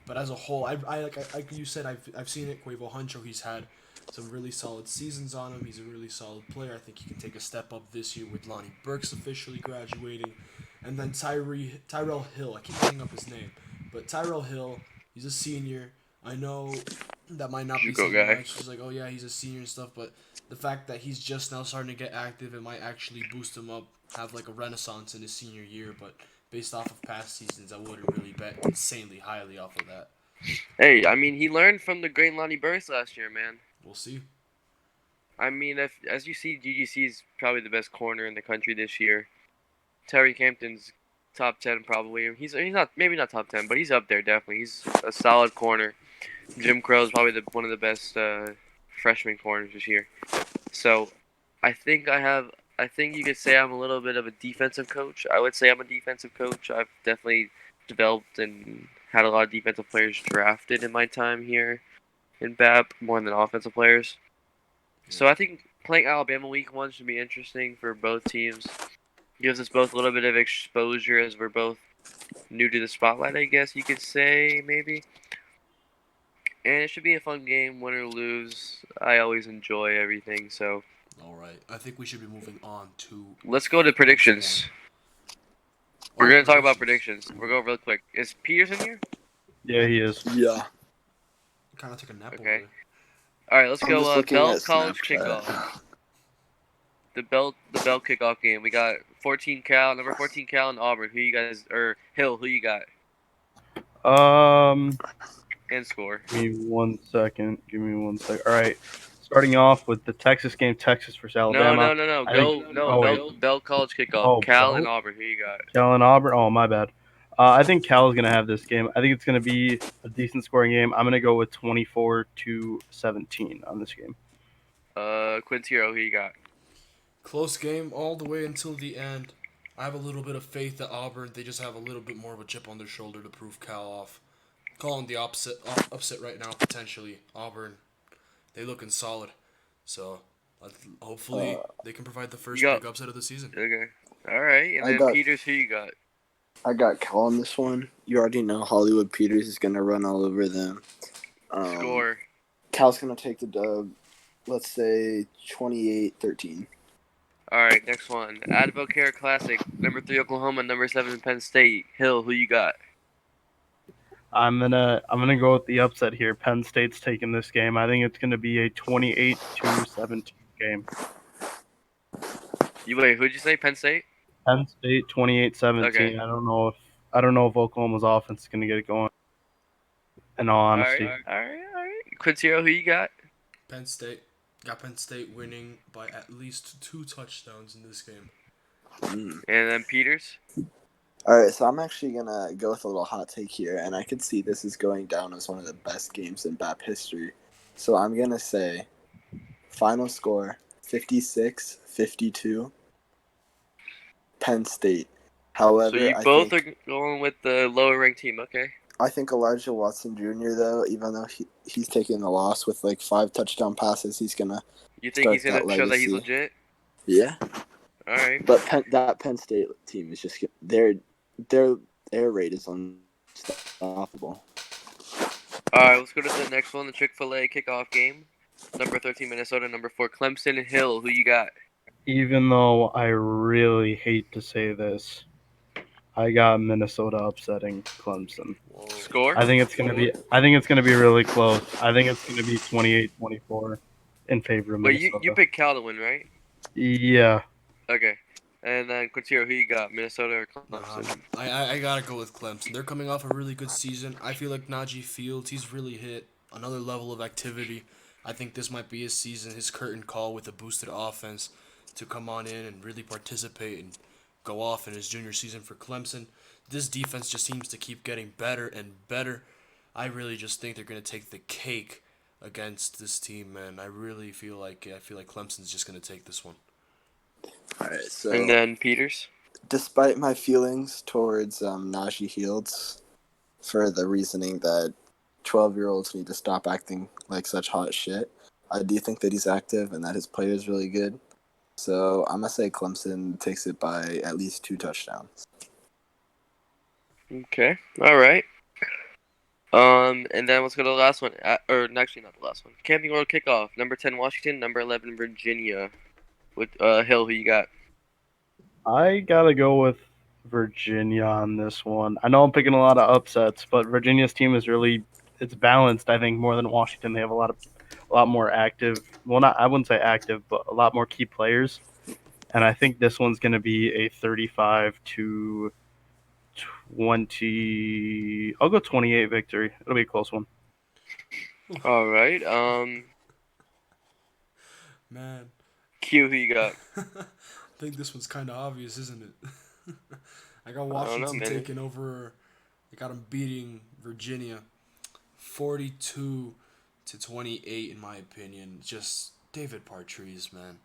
But as a whole, like you said, I've seen it. Quavo Huncho, he's had some really solid seasons on him. He's a really solid player. I think he can take a step up this year with Lonnie Burks officially graduating, and then Tyrell Hill. I keep picking up his name, but Tyrell Hill, he's a senior. I know that might not be saying much. Just like, oh yeah, he's a senior and stuff, but the fact that he's just now starting to get active, it might actually boost him up, have like a renaissance in his senior year. But based off of past seasons, I wouldn't really bet insanely highly off of that. Hey, I mean, he learned from the great Lonnie Burks last year, man. We'll see. I mean, as you see, GGC is probably the best corner in the country this year. Terry Campton's top 10 probably. He's not maybe not top 10, but he's up there definitely. He's a solid corner. Jim Crow is probably one of the best freshman corners this year. So, I think you could say I'm a little bit of a defensive coach. I would say I'm a defensive coach. I've definitely developed and had a lot of defensive players drafted in my time here in BAP more than offensive players. So I think playing Alabama week 1 should be interesting for both teams. Gives us both a little bit of exposure as we're both new to the spotlight, I guess you could say, maybe. And it should be a fun game, win or lose. I always enjoy everything, so. All right. I think we should be moving on to. Let's go to predictions. We're going to talk about predictions. We'll go real quick. Is Peters in here? Yeah, he is. Yeah. Kind of took a nap. Okay. Over All right, let's go. Belt College Snapchat. Kickoff. The Belt Kickoff game. We got number 14 Cal and Auburn. Who you guys or Hill? Who you got? And score. Give me 1 second. All right. Starting off with the Texas game, Texas versus Alabama. No. Belt College Kickoff. Oh, Cal Belt? and Auburn. Who you got? Cal and Auburn. Oh, my bad. I think Cal is going to have this game. I think it's going to be a decent scoring game. I'm going to go with 24-17 on this game. Quintero, who you got? Close game all the way until the end. I have a little bit of faith that Auburn, they just have a little bit more of a chip on their shoulder to prove Cal off. Calling the upset right now, potentially. Auburn, they looking solid. So, hopefully, they can provide the first big upset of the season. Okay. All right. And then Peters, who you got? I got Cal on this one. You already know Hollywood Peters is going to run all over them. Score. Cal's going to take the dub. Let's say 28-13. All right, next one. Advocare Classic, number 3 Oklahoma, number 7 Penn State. Hill, who you got? I'm gonna go with the upset here. Penn State's taking this game. I think it's gonna be a 28-17 game. Wait, who'd you say? Penn State? Penn State 28-17. Okay. I don't know if Oklahoma's offense is gonna get it going. In all honesty. All right. Quintero, who you got? Penn State. Got Penn State winning by at least 2 touchdowns in this game. And then Peters? All right, so I'm actually going to go with a little hot take here, and I could see this is going down as one of the best games in BAP history. So I'm going to say final score 56-52, Penn State. However, So you I both think are going with the lower ranked team, okay? I think Elijah Watson Jr. though, even though he's taking a loss with like 5 touchdown passes, he's gonna You think he's start gonna that show that he's legacy. legit? Yeah, All right. but that Penn State team is just their air raid is unstoppable. All right, let's go to the next one, the Chick-fil-A kickoff game. Number 13 Minnesota, number 4 Clemson and Hill. Who you got? Even though I really hate to say this, I got Minnesota upsetting Clemson. Whoa. Score? I think it's gonna be really close. I think it's gonna be 28-24 in favor of But you Minnesota. picked Cal to win, right? Yeah. Okay. And then Quintero, who you got? Minnesota or Clemson? I gotta go with Clemson. They're coming off a really good season. I feel like Najee Fields, he's really hit another level of activity. I think this might be his season, his curtain call with a boosted offense to come on in and really participate and go off in his junior season for Clemson. This defense just seems to keep getting better and better. I really just think they're gonna take the cake against this team, man. I feel like Clemson's just gonna take this one. All right, so And then Peters? despite my feelings towards Najee Fields, for the reasoning that 12-year-olds need to stop acting like such hot shit, I do think that he's active and that his play is really good. So I'm gonna say Clemson takes it by at least 2 touchdowns. Okay. All right. And then let's go to the last one. Or actually, not the last one. Camping World Kickoff. Number 10 Washington, number 11 Virginia. With Hill, who you got? I gotta go with Virginia on this one. I know I'm picking a lot of upsets, but Virginia's team is it's balanced. I think more than Washington. They have a lot more active. Well, not I wouldn't say active, but a lot more key players. And I think this one's gonna be a 35-20. I'll go 28 victory. It'll be a close one. All right. Man. Q, who you got? I think this one's kind of obvious, isn't it? I got I don't know, Washington man. taking over. I got them beating Virginia 42-28 in my opinion. Just David Partreeze, man.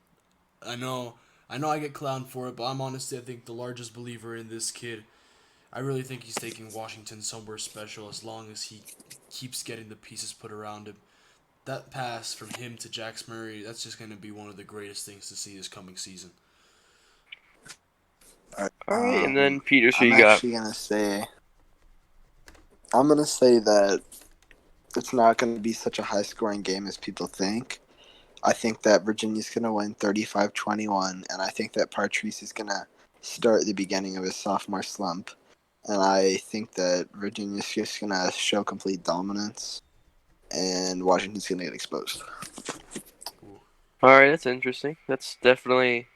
I know I get clowned for it, but I'm honestly I think the largest believer in this kid. I really think he's taking Washington somewhere special as long as he keeps getting the pieces put around him. That pass from him to Jax Murray, that's just going to be one of the greatest things to see this coming season. All right, and then Peters, who I'm you got? actually gonna say that it's not gonna be such a high scoring game as people think. I think that Virginia's gonna win 35-21, and I think that Partreeze is gonna start the beginning of his sophomore slump. And I think that Virginia's just gonna show complete dominance, and Washington's gonna get exposed. All right, that's interesting. That's definitely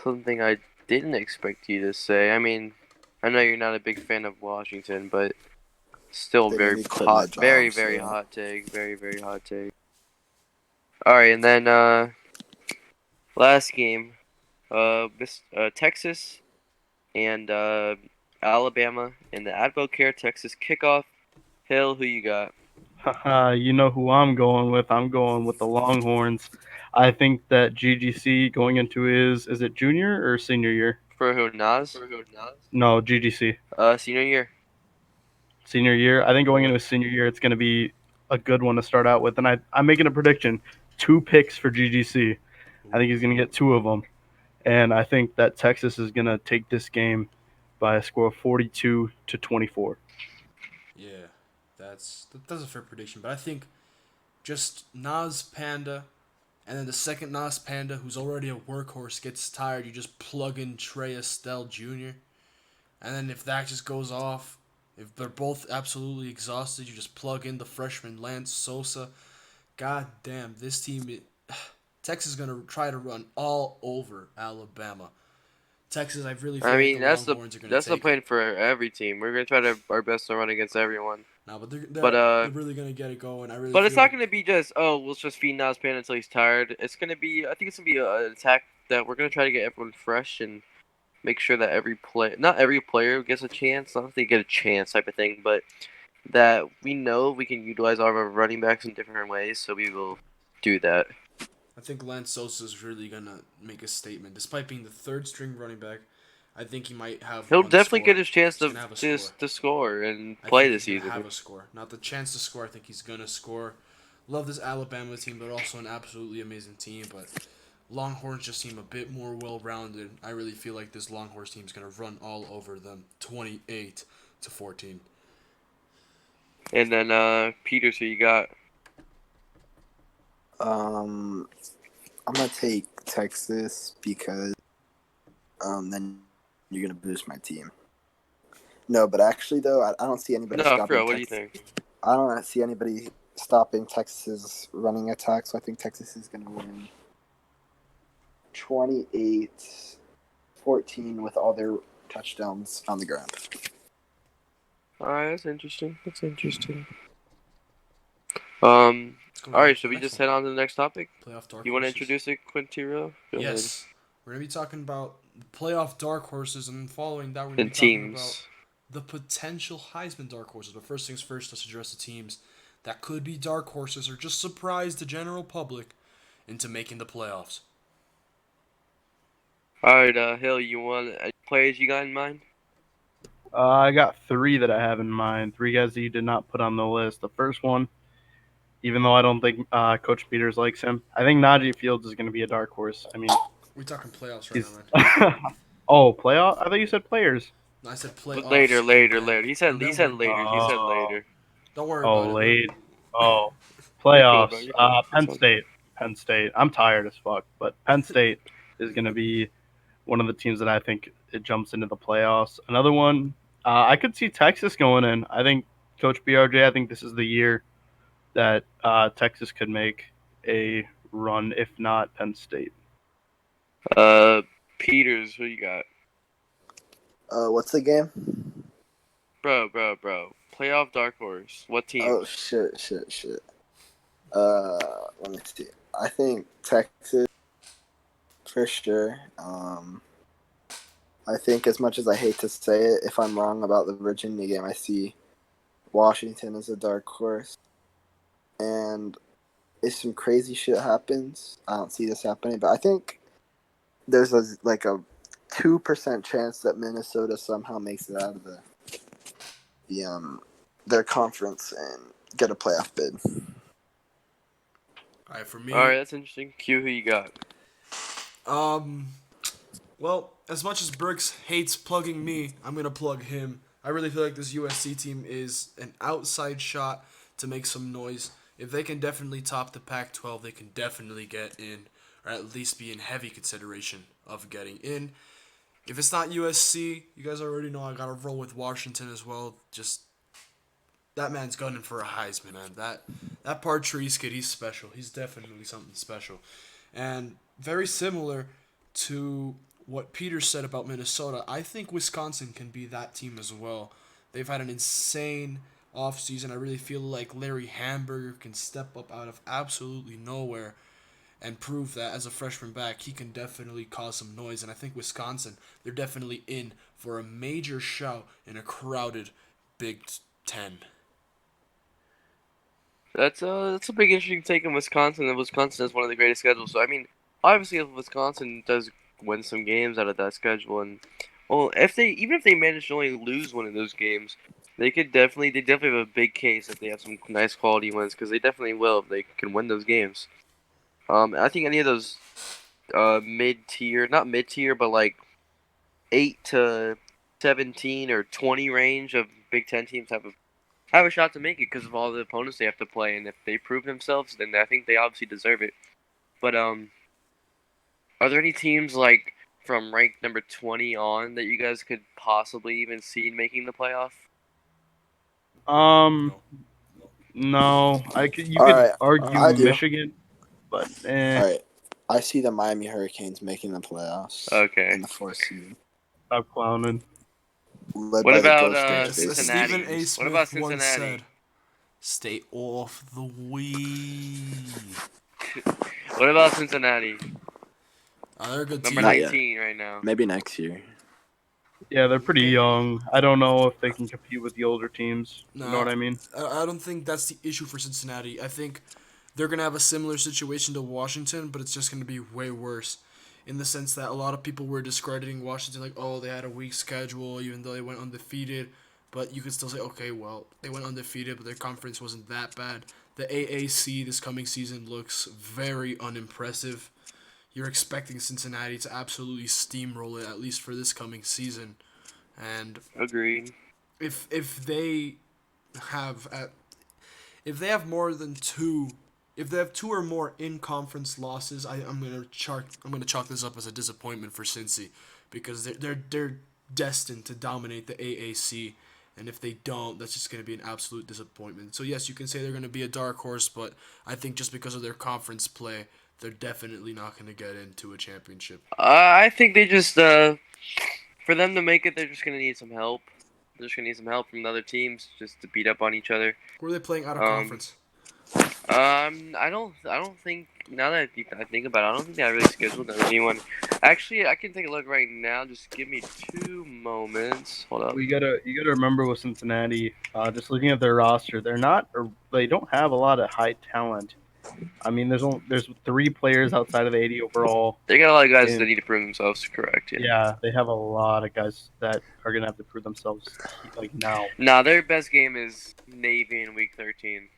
something I didn't expect you to say. I mean, I know you're not a big fan of Washington, but still They very made me quit my hot, job, very so- hot take, very hot take. All right, and then last game, Texas and Alabama in the Advocare Texas kickoff. Hill, who you got? You know who I'm going with. I'm going with the Longhorns. I think that GGC going into is it junior or senior year? For who? Nas? No, GGC. Senior year. Senior year. I think going into his senior year, it's going to be a good one to start out with. And I'm making a prediction: 2 picks for GGC. I think he's going to get 2 of them. And I think that Texas is going to take this game by a score of 42-24. Yeah, that's a fair prediction. But I think just Nas Panda, and then the second Nas Panda, who's already a workhorse, gets tired, you just plug in Trey Estelle Jr. And then if that just goes off, if they're both absolutely exhausted, you just plug in the freshman Lance Sosa. God damn, this team, Texas is going to try to run all over Alabama. Texas, I really feel I like mean, the Longhorns are going to that's the take plan it. for every team. We're gonna try our best to run against everyone. No, but But they're really going to get it going. But it's not gonna be just let's just feed Nas Pan until he's tired. It's gonna be I think it's gonna be an attack that we're gonna try to get everyone fresh and make sure that not every player gets a chance, not that they get a chance type of thing, but that we know we can utilize our running backs in different ways, so we will do that. I think Lance Sosa is really going to make a statement. Despite being the third string running back, I think he might have He'll one definitely score. get his chance He's to gonna have a to, score. to score and I play think this he's gonna season. have a score. Not the chance to score. I think he's gonna score. Love this Alabama team, but also an absolutely amazing team. But Longhorns just seem a bit more well-rounded. I really feel like this Longhorns team is gonna run all over them, 28-14. And then Peters, who you got? I'm gonna take Texas because then you're gonna boost my team. No, but actually though, I don't see anybody No, for stopping real, what do you Texas. think? I don't see anybody stopping Texas's running attack, so I think Texas is gonna win 28-14 with all their touchdowns on the ground. All right, that's interesting. That's interesting. Let's go All on right, to should the we next just one. head on to the next topic? Playoff dark You want to horses. introduce it, Quintero? Go ahead. Yes. We're going to be talking about playoff dark horses, and following that, we're going And to be talking about teams. the potential Heisman dark horses. But first things first, let's address the teams that could be dark horses or just surprise the general public into making the playoffs. All right, Hill, you want players you got in mind? I got 3 that I have in mind. 3 guys that you did not put on the list. The first one, even though I don't think Coach Peters likes him, I think Najee Fields is going to be a dark horse. I mean, We're talking playoffs right he's. now, man. Oh, playoff? I thought you said players. No, I said But playoffs. later. He said and then later. He said Oh, later. Don't worry oh, about it. late. Oh, You're cool, bro. playoffs. You're cool. Penn State. Penn State. I'm tired as fuck, but Penn State is going to be one of the teams that I think it jumps into the playoffs. Another one, I could see Texas going in. I think Coach BRJ, I think this is the year that Texas could make a run, if not Penn State. Peters, who you got? What's the game? Bro. Playoff dark horse. What team? Oh shit. Let me see. I think Texas for sure. I think as much as I hate to say it, if I'm wrong about the Virginia game, I see Washington as a dark horse. And if some crazy shit happens, I don't see this happening, but I think there's a 2% chance that Minnesota somehow makes it out of their conference and get a playoff bid. All right, for me. All right, that's interesting. Q, who you got? Well, as much as Brooks hates plugging me, I'm going to plug him. I really feel like this USC team is an outside shot to make some noise. If they can definitely top the Pac-12, they can definitely get in, or at least be in heavy consideration of getting in. If it's not USC, you guys already know I got to roll with Washington as well. Just that man's gunning for a Heisman, man. That Partreese kid, he's special. He's definitely something special. And very similar to what Peter said about Minnesota, I think Wisconsin can be that team as well. They've had an insane offseason. I really feel like Larry Hamburger can step up out of absolutely nowhere and prove that as a freshman back, he can definitely cause some noise. And I think Wisconsin, they're definitely in for a major shout in a crowded Big Ten. That's a big interesting take in Wisconsin. And Wisconsin has one of the greatest schedules. So I mean, obviously, if Wisconsin does win some games out of that schedule, and well, if they manage to only lose one of those games, they definitely have a big case if they have some nice quality wins, because they definitely will if they can win those games. I think any of those mid-tier, not mid-tier, but like 8 to 17 or 20 range of Big Ten teams have a shot to make it because of all the opponents they have to play, and if they prove themselves, then I think they obviously deserve it. But are there any teams like from rank number 20 on that you guys could possibly even see making the playoff? No. You All could right, argue I do. Michigan, but All right, I see the Miami Hurricanes making the playoffs. Okay. In the 4th seed. stop clowning. Led What by about the Ghost Bears, As baby. Cincinnati? Stephen A. What Smith about once Cincinnati? said, stay off the weed. What about Cincinnati? They're a good Number team. Not yet. 19 right now. Maybe next year. Yeah, they're pretty young. I don't know if they can compete with the older teams. You know what I mean? I don't think that's the issue for Cincinnati. I think they're going to have a similar situation to Washington, but it's just going to be way worse. in the sense that a lot of people were discrediting Washington, like, oh, they had a weak schedule, even though they went undefeated. But you could still say, okay, well, they went undefeated, but their conference wasn't that bad. The AAC this coming season looks very unimpressive. You're expecting Cincinnati to absolutely steamroll it, at least for this coming season. And Agreed. if they have if they have more than two, if they have two or more in conference losses, I'm gonna chalk this up as a disappointment for Cincy, because they're destined to dominate the AAC, and if they don't, that's just gonna be an absolute disappointment. So yes, you can say they're gonna be a dark horse, but I think just because of their conference play, they're definitely not gonna get into a championship. I think they just for them to make it, they're just gonna need some help. They're just gonna need some help from the other teams just to beat up on each other. Who are they playing out of conference? I don't think, now that I think about it, I don't think they really scheduled anyone. Actually, I can take a look right now. Just give me 2 moments. Hold up. You gotta remember with Cincinnati, just looking at their roster, they don't have a lot of high talent. I mean, there's 3 players outside of the 80 overall. They got a lot of guys that need to prove themselves. Correct. Yeah. Yeah, they have a lot of guys that are gonna have to prove themselves like now. Nah, their best game is Navy in week 13.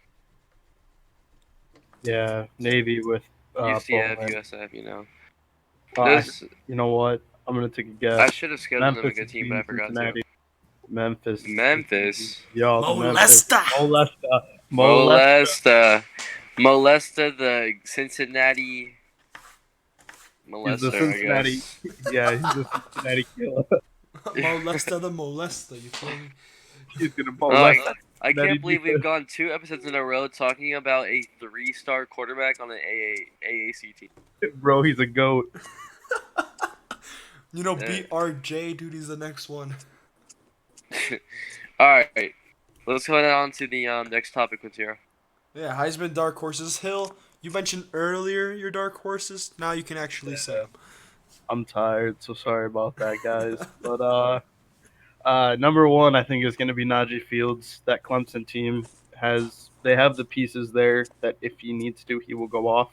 Yeah, Navy with UCF, Bowman. USF. You know. You know what? I'm gonna take a guess. I should have scheduled them a Memphis good is team, but I beating forgot Cincinnati. to. Memphis. Yo, Molesta! Molesta, the Cincinnati He's the molester, Cincinnati. I guess. Yeah, he's the Cincinnati killer. Molesta the molester, you feel me? He's gonna Oh, molest. I Cincinnati can't believe we've defense. gone 2 episodes in a row talking about a 3-star quarterback on the AAC team. Bro, he's a goat. You know, beat RJ, dude, he's the next one. Alright, let's go on to the next topic, Quintero. Yeah, Heisman dark horses. Hill, you mentioned earlier your dark horses. Now you can actually say them. I'm tired, so sorry about that, guys. But number 1, I think, is gonna be Najee Fields. That Clemson team they have the pieces there that if he needs to, he will go off.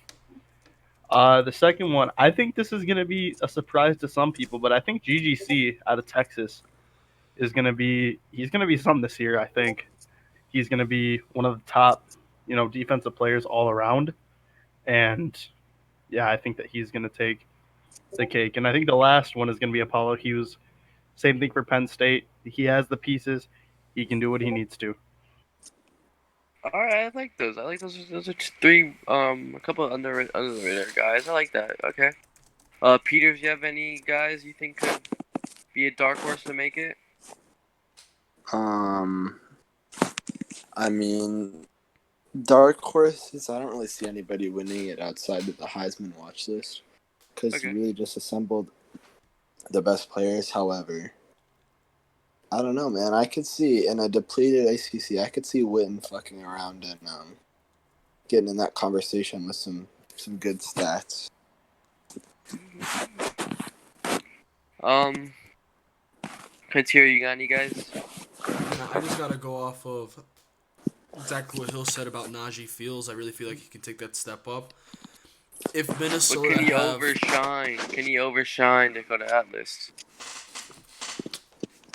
The second one, I think this is gonna be a surprise to some people, but I think GGC out of Texas he's gonna be something this year. I think he's gonna be one of the top, defensive players all around, and yeah, I think that he's gonna take the cake. And I think the last one is gonna be Apollo Hughes. Same thing for Penn State. He has the pieces. He can do what he needs to. Alright, I like those. Those are 3, a couple of under the radar guys. I like that. Okay. Peters, you have any guys you think could be a dark horse to make it? I mean, dark horses, I don't really see anybody winning it outside of the Heisman watch list, because Okay. you really just assembled the best players. However, I don't know, man. I could see in a depleted ACC, I could see Witten fucking around and getting in that conversation with some good stats. Quintero, you got any guys? Now, I just gotta go off of exactly what Hill said about Najee Fields. I really feel like he can take that step up. If But Minnesota can he have, overshine? Can he overshine to go to that list?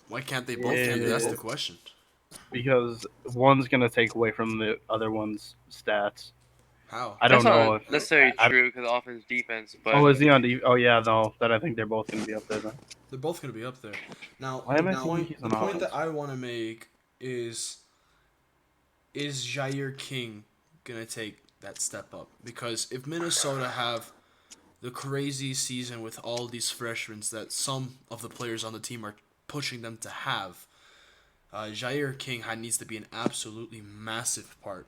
why can't they both? Can they? That's the question. Because one's gonna take away from the other one's stats. How? I don't That's know not if. necessarily true because offense, defense, but Oh, is he on? Oh yeah, no. Then I think they're both gonna be up there. Then. They're both gonna be up there. Now, Why am I now thinking he's the on point offense? that I want to make is Jair King gonna take that step up? Because if Minnesota have the crazy season with all these freshmen that some of the players on the team are pushing them to have, Jair King needs to be an absolutely massive part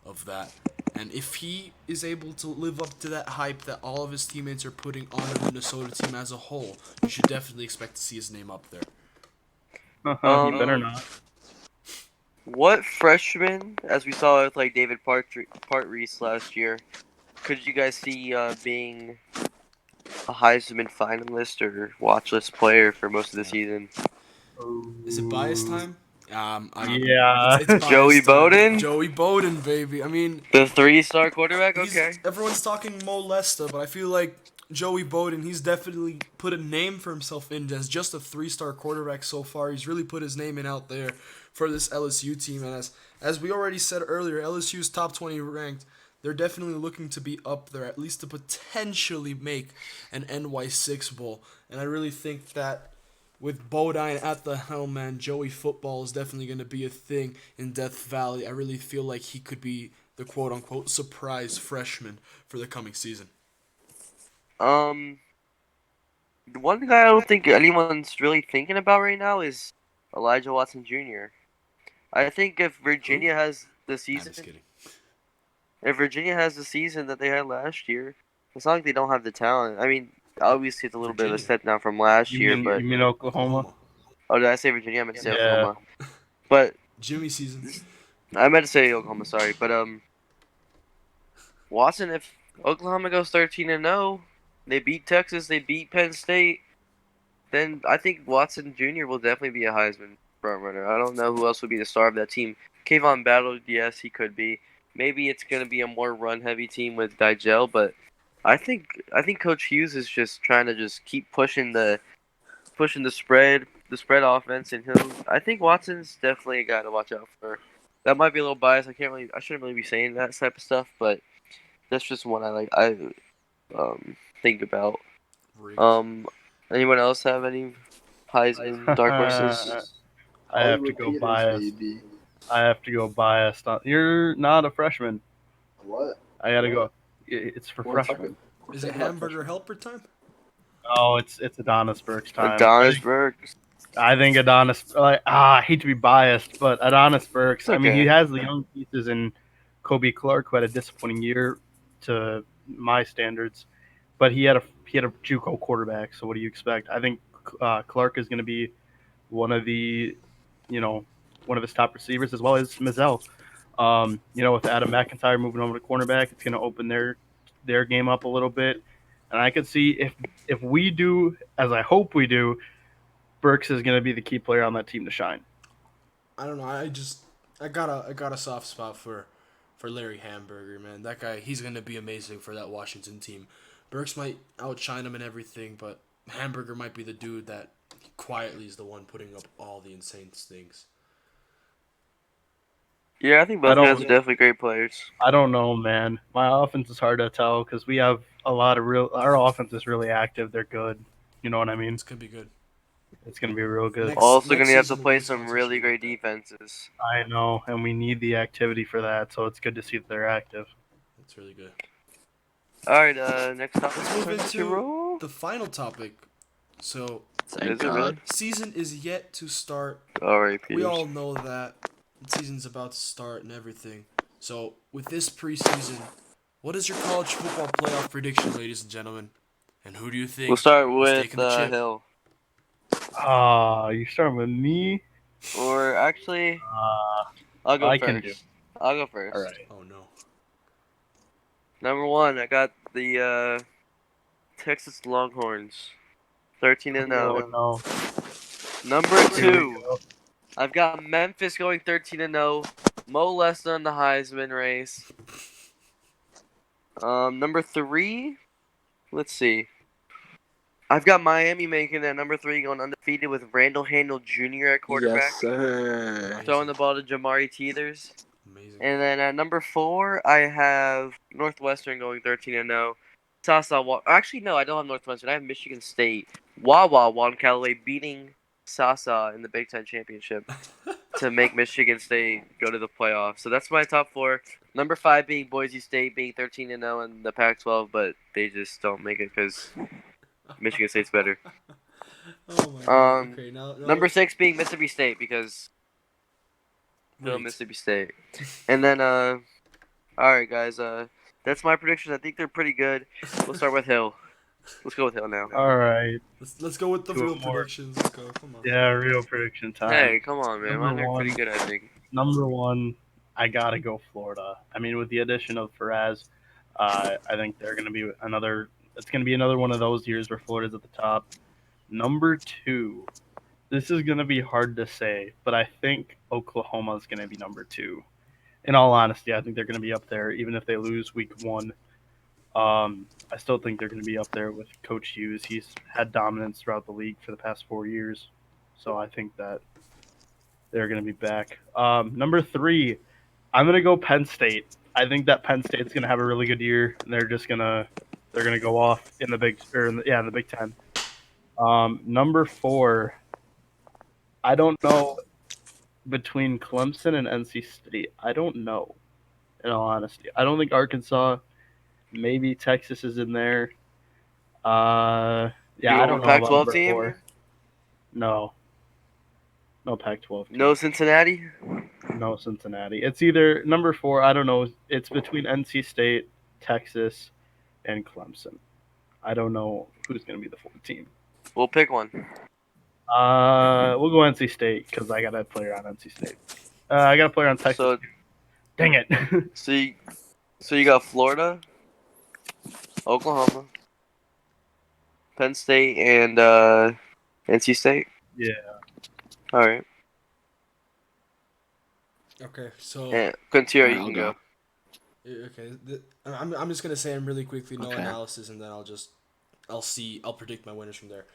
of that. And if he is able to live up to that hype that all of his teammates are putting on the Minnesota team as a whole, you should definitely expect to see his name up there. He better not. what freshman, as we saw with like David Part-Reese last year, could you guys see being a Heisman finalist or watch list player for most of the season? Is it bias time? Yeah. It's bias Joey time. Bowden? Joey Bowden, baby. I mean, The 3-star quarterback? Okay. everyone's talking Mo Lesta, but I feel like Joey Bowden, he's definitely put a name for himself in as just a 3-star quarterback so far. He's really put his name in out there for this LSU team. And as we already said earlier, LSU's top 20 ranked. They're definitely looking to be up there, at least to potentially make an NY6 bowl. And I really think that with Bodine at the helm, man, Joey football is definitely going to be a thing in Death Valley. I really feel like he could be the quote-unquote surprise freshman for the coming season. The one guy I don't think anyone's really thinking about right now is Elijah Watson Jr. I think if Virginia has the I'm season, just kidding. if Virginia has the season that they had last year, it's not like they don't have the talent. I mean, obviously it's a little bit of a Virginia. step down from last You year, mean but you mean Oklahoma? oh, did I say Virginia? I meant to say Yeah. Oklahoma. But Jimmy season. I meant to say Oklahoma. Sorry, but Watson, if Oklahoma goes 13-0, they beat Texas, they beat Penn State, then I think Watson Jr. will definitely be a Heisman frontrunner. I don't know who else would be the star of that team. Kayvon Battle, yes, he could be. Maybe it's gonna be a more run-heavy team with Digel, but I think Coach Hughes is just trying to just keep pushing the spread offense, and I think Watson's definitely a guy to watch out for. That might be a little biased. I shouldn't really be saying that type of stuff, but that's just one think about. Rigged. Anyone else have any Heisman dark horses? I have to go biased. I have to go biased. You're not a freshman. What? I gotta go. It's for Well, freshmen. Is it hamburger helper time? Oh, it's Adonis Burke's time. Adonis Burks. I think Adonis. I hate to be biased, but Adonis Burks. It's I mean, okay. he has the young pieces in Kobe Clark, who had a disappointing year to my standards, but he had a JUCO quarterback. So what do you expect? I think Clark is going to be one of the, one of his top receivers, as well as Mizell. With Adam McIntyre moving over to cornerback, it's going to open their game up a little bit. And I could see if we do, as I hope we do, Burks is going to be the key player on that team to shine. I don't know. I got a soft spot for Larry Hamburger, man. That guy, he's gonna be amazing for that Washington team. Burks might outshine him and everything, but Hamburger might be the dude that quietly is the one putting up all the insane things. Yeah, I think both guys are definitely great players. I don't know, man. My offense is hard to tell because we have a lot of our offense is really active. They're good. You know what I mean? It's gonna be good. It's going to be real good. Also Next going to have to season, play Wisconsin some really should great get defenses. I know, and we need the activity for that, so it's good to see that they're active. That's really good. All right, next topic. Let's move into the final topic. So, Is it really? season is yet to start. All right, We Peters. all know that the season's about to start and everything. So, with this preseason, what is your college football playoff prediction, ladies and gentlemen? And who do you think We'll start is with taking the chip? Hill. You starting with me? Or actually, I'll go I first. can do. I'll go first. All right. Oh no. Number one, I got the Texas Longhorns, 13-0. No. Number Here we two, go. I've got Memphis going 13-0. Mo Lester in the Heisman race. Number three, let's see. I've got Miami making that number three, going undefeated with Randall Handel Jr. at quarterback. Yes, sir. Throwing the ball to Jamari Teethers. Amazing. And then at number four, I have Northwestern going 13-0. Actually, no, I don't have Northwestern. I have Michigan State. Wawa Juan Callaway beating Sasa in the Big Ten Championship to make Michigan State go to the playoffs. So that's my top four. Number five being Boise State being 13-0 in the Pac-12, but they just don't make it because Michigan State's better. Oh my god. Okay, now Number six being Mississippi State because still wait. Mississippi State. And then all right guys, that's my predictions. I think they're pretty good. We'll start with Hill. Let's go with Hill now. All right. Let's go with the Two real more. predictions. Let's go. Come on. Yeah, real prediction time. Hey, come on, man. Number Mine are pretty one. good, I think. Number one, I gotta go Florida. I mean, with the addition of Faraz, I think they're gonna be another. It's gonna be another one of those years where Florida's at the top. Number two, this is gonna be hard to say, but I think Oklahoma's gonna be number two. In all honesty, I think they're gonna be up there, even if they lose week one. I still think they're going to be up there with Coach Hughes. He's had dominance throughout the league for the past 4 years, so I think that they're going to be back. Number 3, I'm going to go Penn State. I think that Penn State's going to have a really good year, and they're going to go off in the in the Big Ten. Number 4, I don't know between Clemson and NC State. I don't know, in all honesty. I don't think Arkansas. Maybe Texas is in there. You Yeah, I want don't a know about Pac-12 number team? 4. No, no Pac-12 team. No Cincinnati? No Cincinnati. It's either number 4. I don't know. It's between NC State, Texas, and Clemson. I don't know who's going to be the 4th team. We'll pick one. We'll go NC State because I got a player on NC State. I got a player on Texas. So, Dang it. so you got Florida, Oklahoma, Penn State, and NC State? Yeah. All right. Okay, so And Quintero, Alright, you I'll can go. go. okay, I'm just gonna say them really quickly, no Okay. analysis, and then I'll predict my winners from there.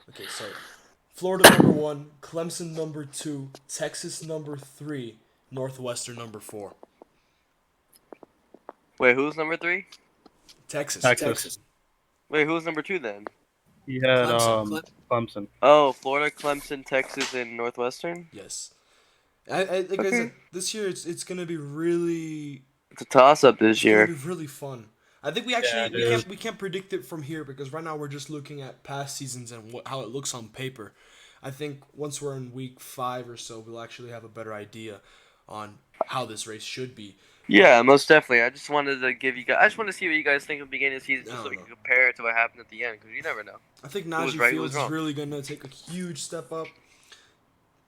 Okay, so Florida number 1, Clemson number 2, Texas number 3, Northwestern number 4. Wait, who's number 3? Texas. Texas. Wait, who's number 2 then? He had Clemson. Clemson. Oh, Florida, Clemson, Texas, and Northwestern? Yes. Like I Okay. said, this year it's gonna be really It's a toss-up this it's gonna year. be really fun. I think Yeah, we can't predict it from here because right now we're just looking at past seasons and how it looks on paper. I think once we're in week 5 or so, we'll actually have a better idea on how this race should be. Yeah, most definitely. I just wanted to give you guys. I just want to see what you guys think of the beginning of the season, just I so don't we know. can compare it to what happened at the end, because you never know. I think was Najee right, who Fields was is wrong? really gonna take a huge step up.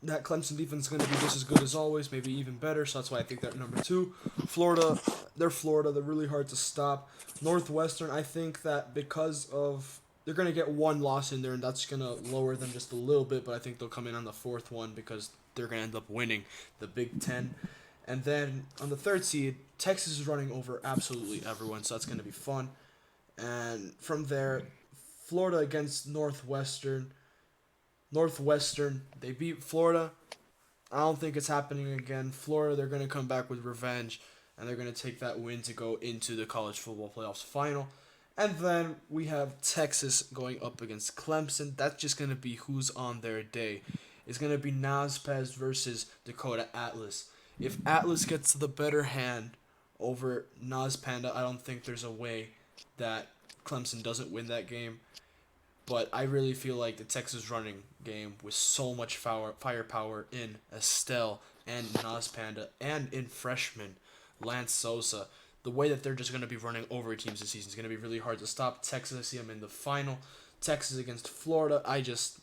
That Clemson defense is going to be just as good as always, maybe even better. So that's why I think they're number 2. Florida. They're really hard to stop. Northwestern, I think that because of they're going to get one loss in there, and that's going to lower them just a little bit. But I think they'll come in on the 4th one because they're going to end up winning the Big Ten. And then on the 3rd seed, Texas is running over absolutely everyone, so that's going to be fun. And from there, Florida against Northwestern. Northwestern, they beat Florida. I don't think it's happening again. Florida, they're going to come back with revenge, and they're going to take that win to go into the college football playoffs final. And then we have Texas going up against Clemson. That's just going to be who's on their day. It's going to be Nazpaz versus Dakota Atlas. If Atlas gets the better hand over Nas Panda, I don't think there's a way that Clemson doesn't win that game. But I really feel like the Texas running game with so much firepower in Estelle and Nas Panda and in freshman Lance Sosa, the way that they're just going to be running over teams this season is going to be really hard to stop. Texas, I see them in the final. Texas against Florida, I just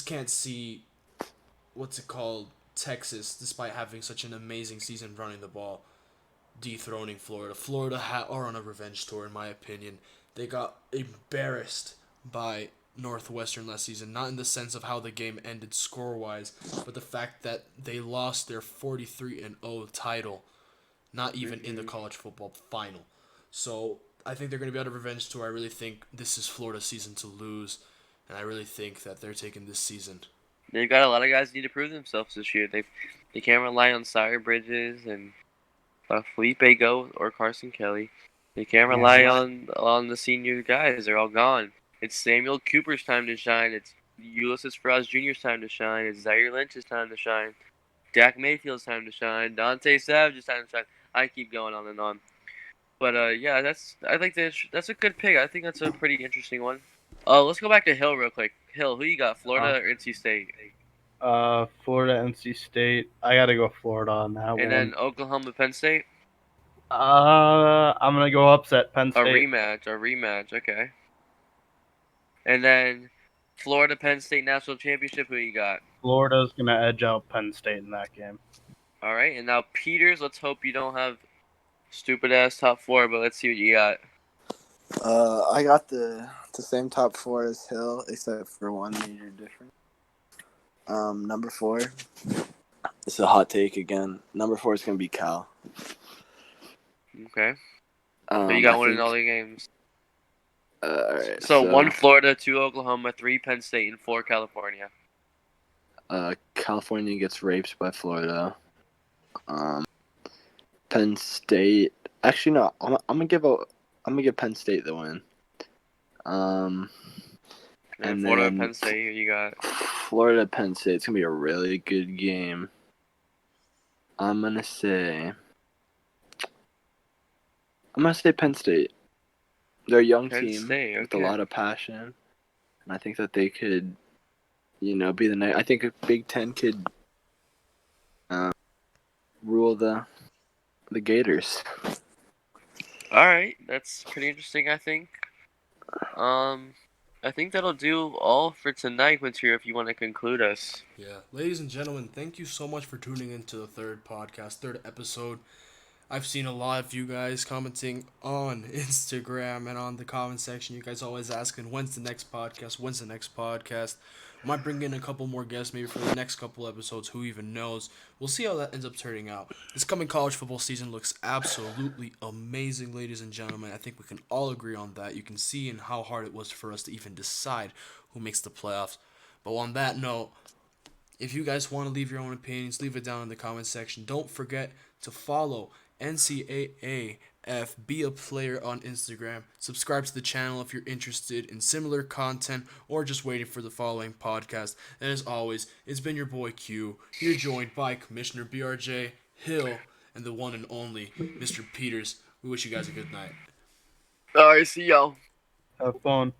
can't see Texas, despite having such an amazing season running the ball, dethroning Florida. Florida are on a revenge tour, in my opinion. They got embarrassed by Northwestern last season, not in the sense of how the game ended score-wise, but the fact that they lost their 43-0 title, not even in the college football final. So I think they're going to be on a revenge tour. I really think this is Florida's season to lose, and I really think that they're taking this season. They've got a lot of guys who need to prove themselves this year. They can't rely on Sire Bridges and Felipe Go or Carson Kelly. They can't rely on the senior guys. They're all gone. It's Samuel Cooper's time to shine. It's Ulysses Ferraz Jr.'s time to shine. It's Zaire Lynch's time to shine. Dak Mayfield's time to shine. Dante Savage's time to shine. I keep going on and on. But yeah, I think that's a good pick. I think that's a pretty interesting one. Let's go back to Hill real quick. Hill, who you got? Florida or NC State? Florida, NC State. I got to go Florida on that one. And then Oklahoma, Penn State. I'm gonna go upset Penn A State. rematch. Okay. And then Florida, Penn State National Championship. Who you got? Florida's gonna edge out Penn State in that game. All right. And now Peters. Let's hope you don't have stupid ass top 4, but let's see what you got. I got the same top 4 as Hill, except for one major difference. Number 4. It's a hot take again. Number 4 is gonna be Cal. Okay. So you got winning all the games. All right. So 1 Florida, 2 Oklahoma, 3 Penn State, and 4 California. California gets raped by Florida. Penn State. Actually, no. I'm gonna give Penn State the win. And And Florida, then Penn State. Who you got? Florida, Penn State. It's gonna be a really good game. I'm gonna say Penn State. They're a young Penn team State, with a okay. lot of passion, and I think that they could, be the next. I think a Big Ten could rule the Gators. All right, that's pretty interesting. I think. I think that'll do all for tonight, Quintero. If you want to conclude us. Yeah, ladies and gentlemen, thank you so much for tuning into the third episode. I've seen a lot of you guys commenting on Instagram and on the comment section. You guys always asking, when's the next podcast? When's the next podcast? Might bring in a couple more guests maybe for the next couple episodes. Who even knows? We'll see how that ends up turning out. This coming college football season looks absolutely amazing, ladies and gentlemen. I think we can all agree on that. You can see in how hard it was for us to even decide who makes the playoffs. But on that note, if you guys want to leave your own opinions, leave it down in the comment section. Don't forget to follow NCAAF, be a player on Instagram. Subscribe to the channel if you're interested in similar content or just waiting for the following podcast. And as always, it's been your boy Q. Here joined by Commissioner BRJ, Hill, and the one and only Mr. Peters. We wish you guys a good night. All right, see y'all. Have fun.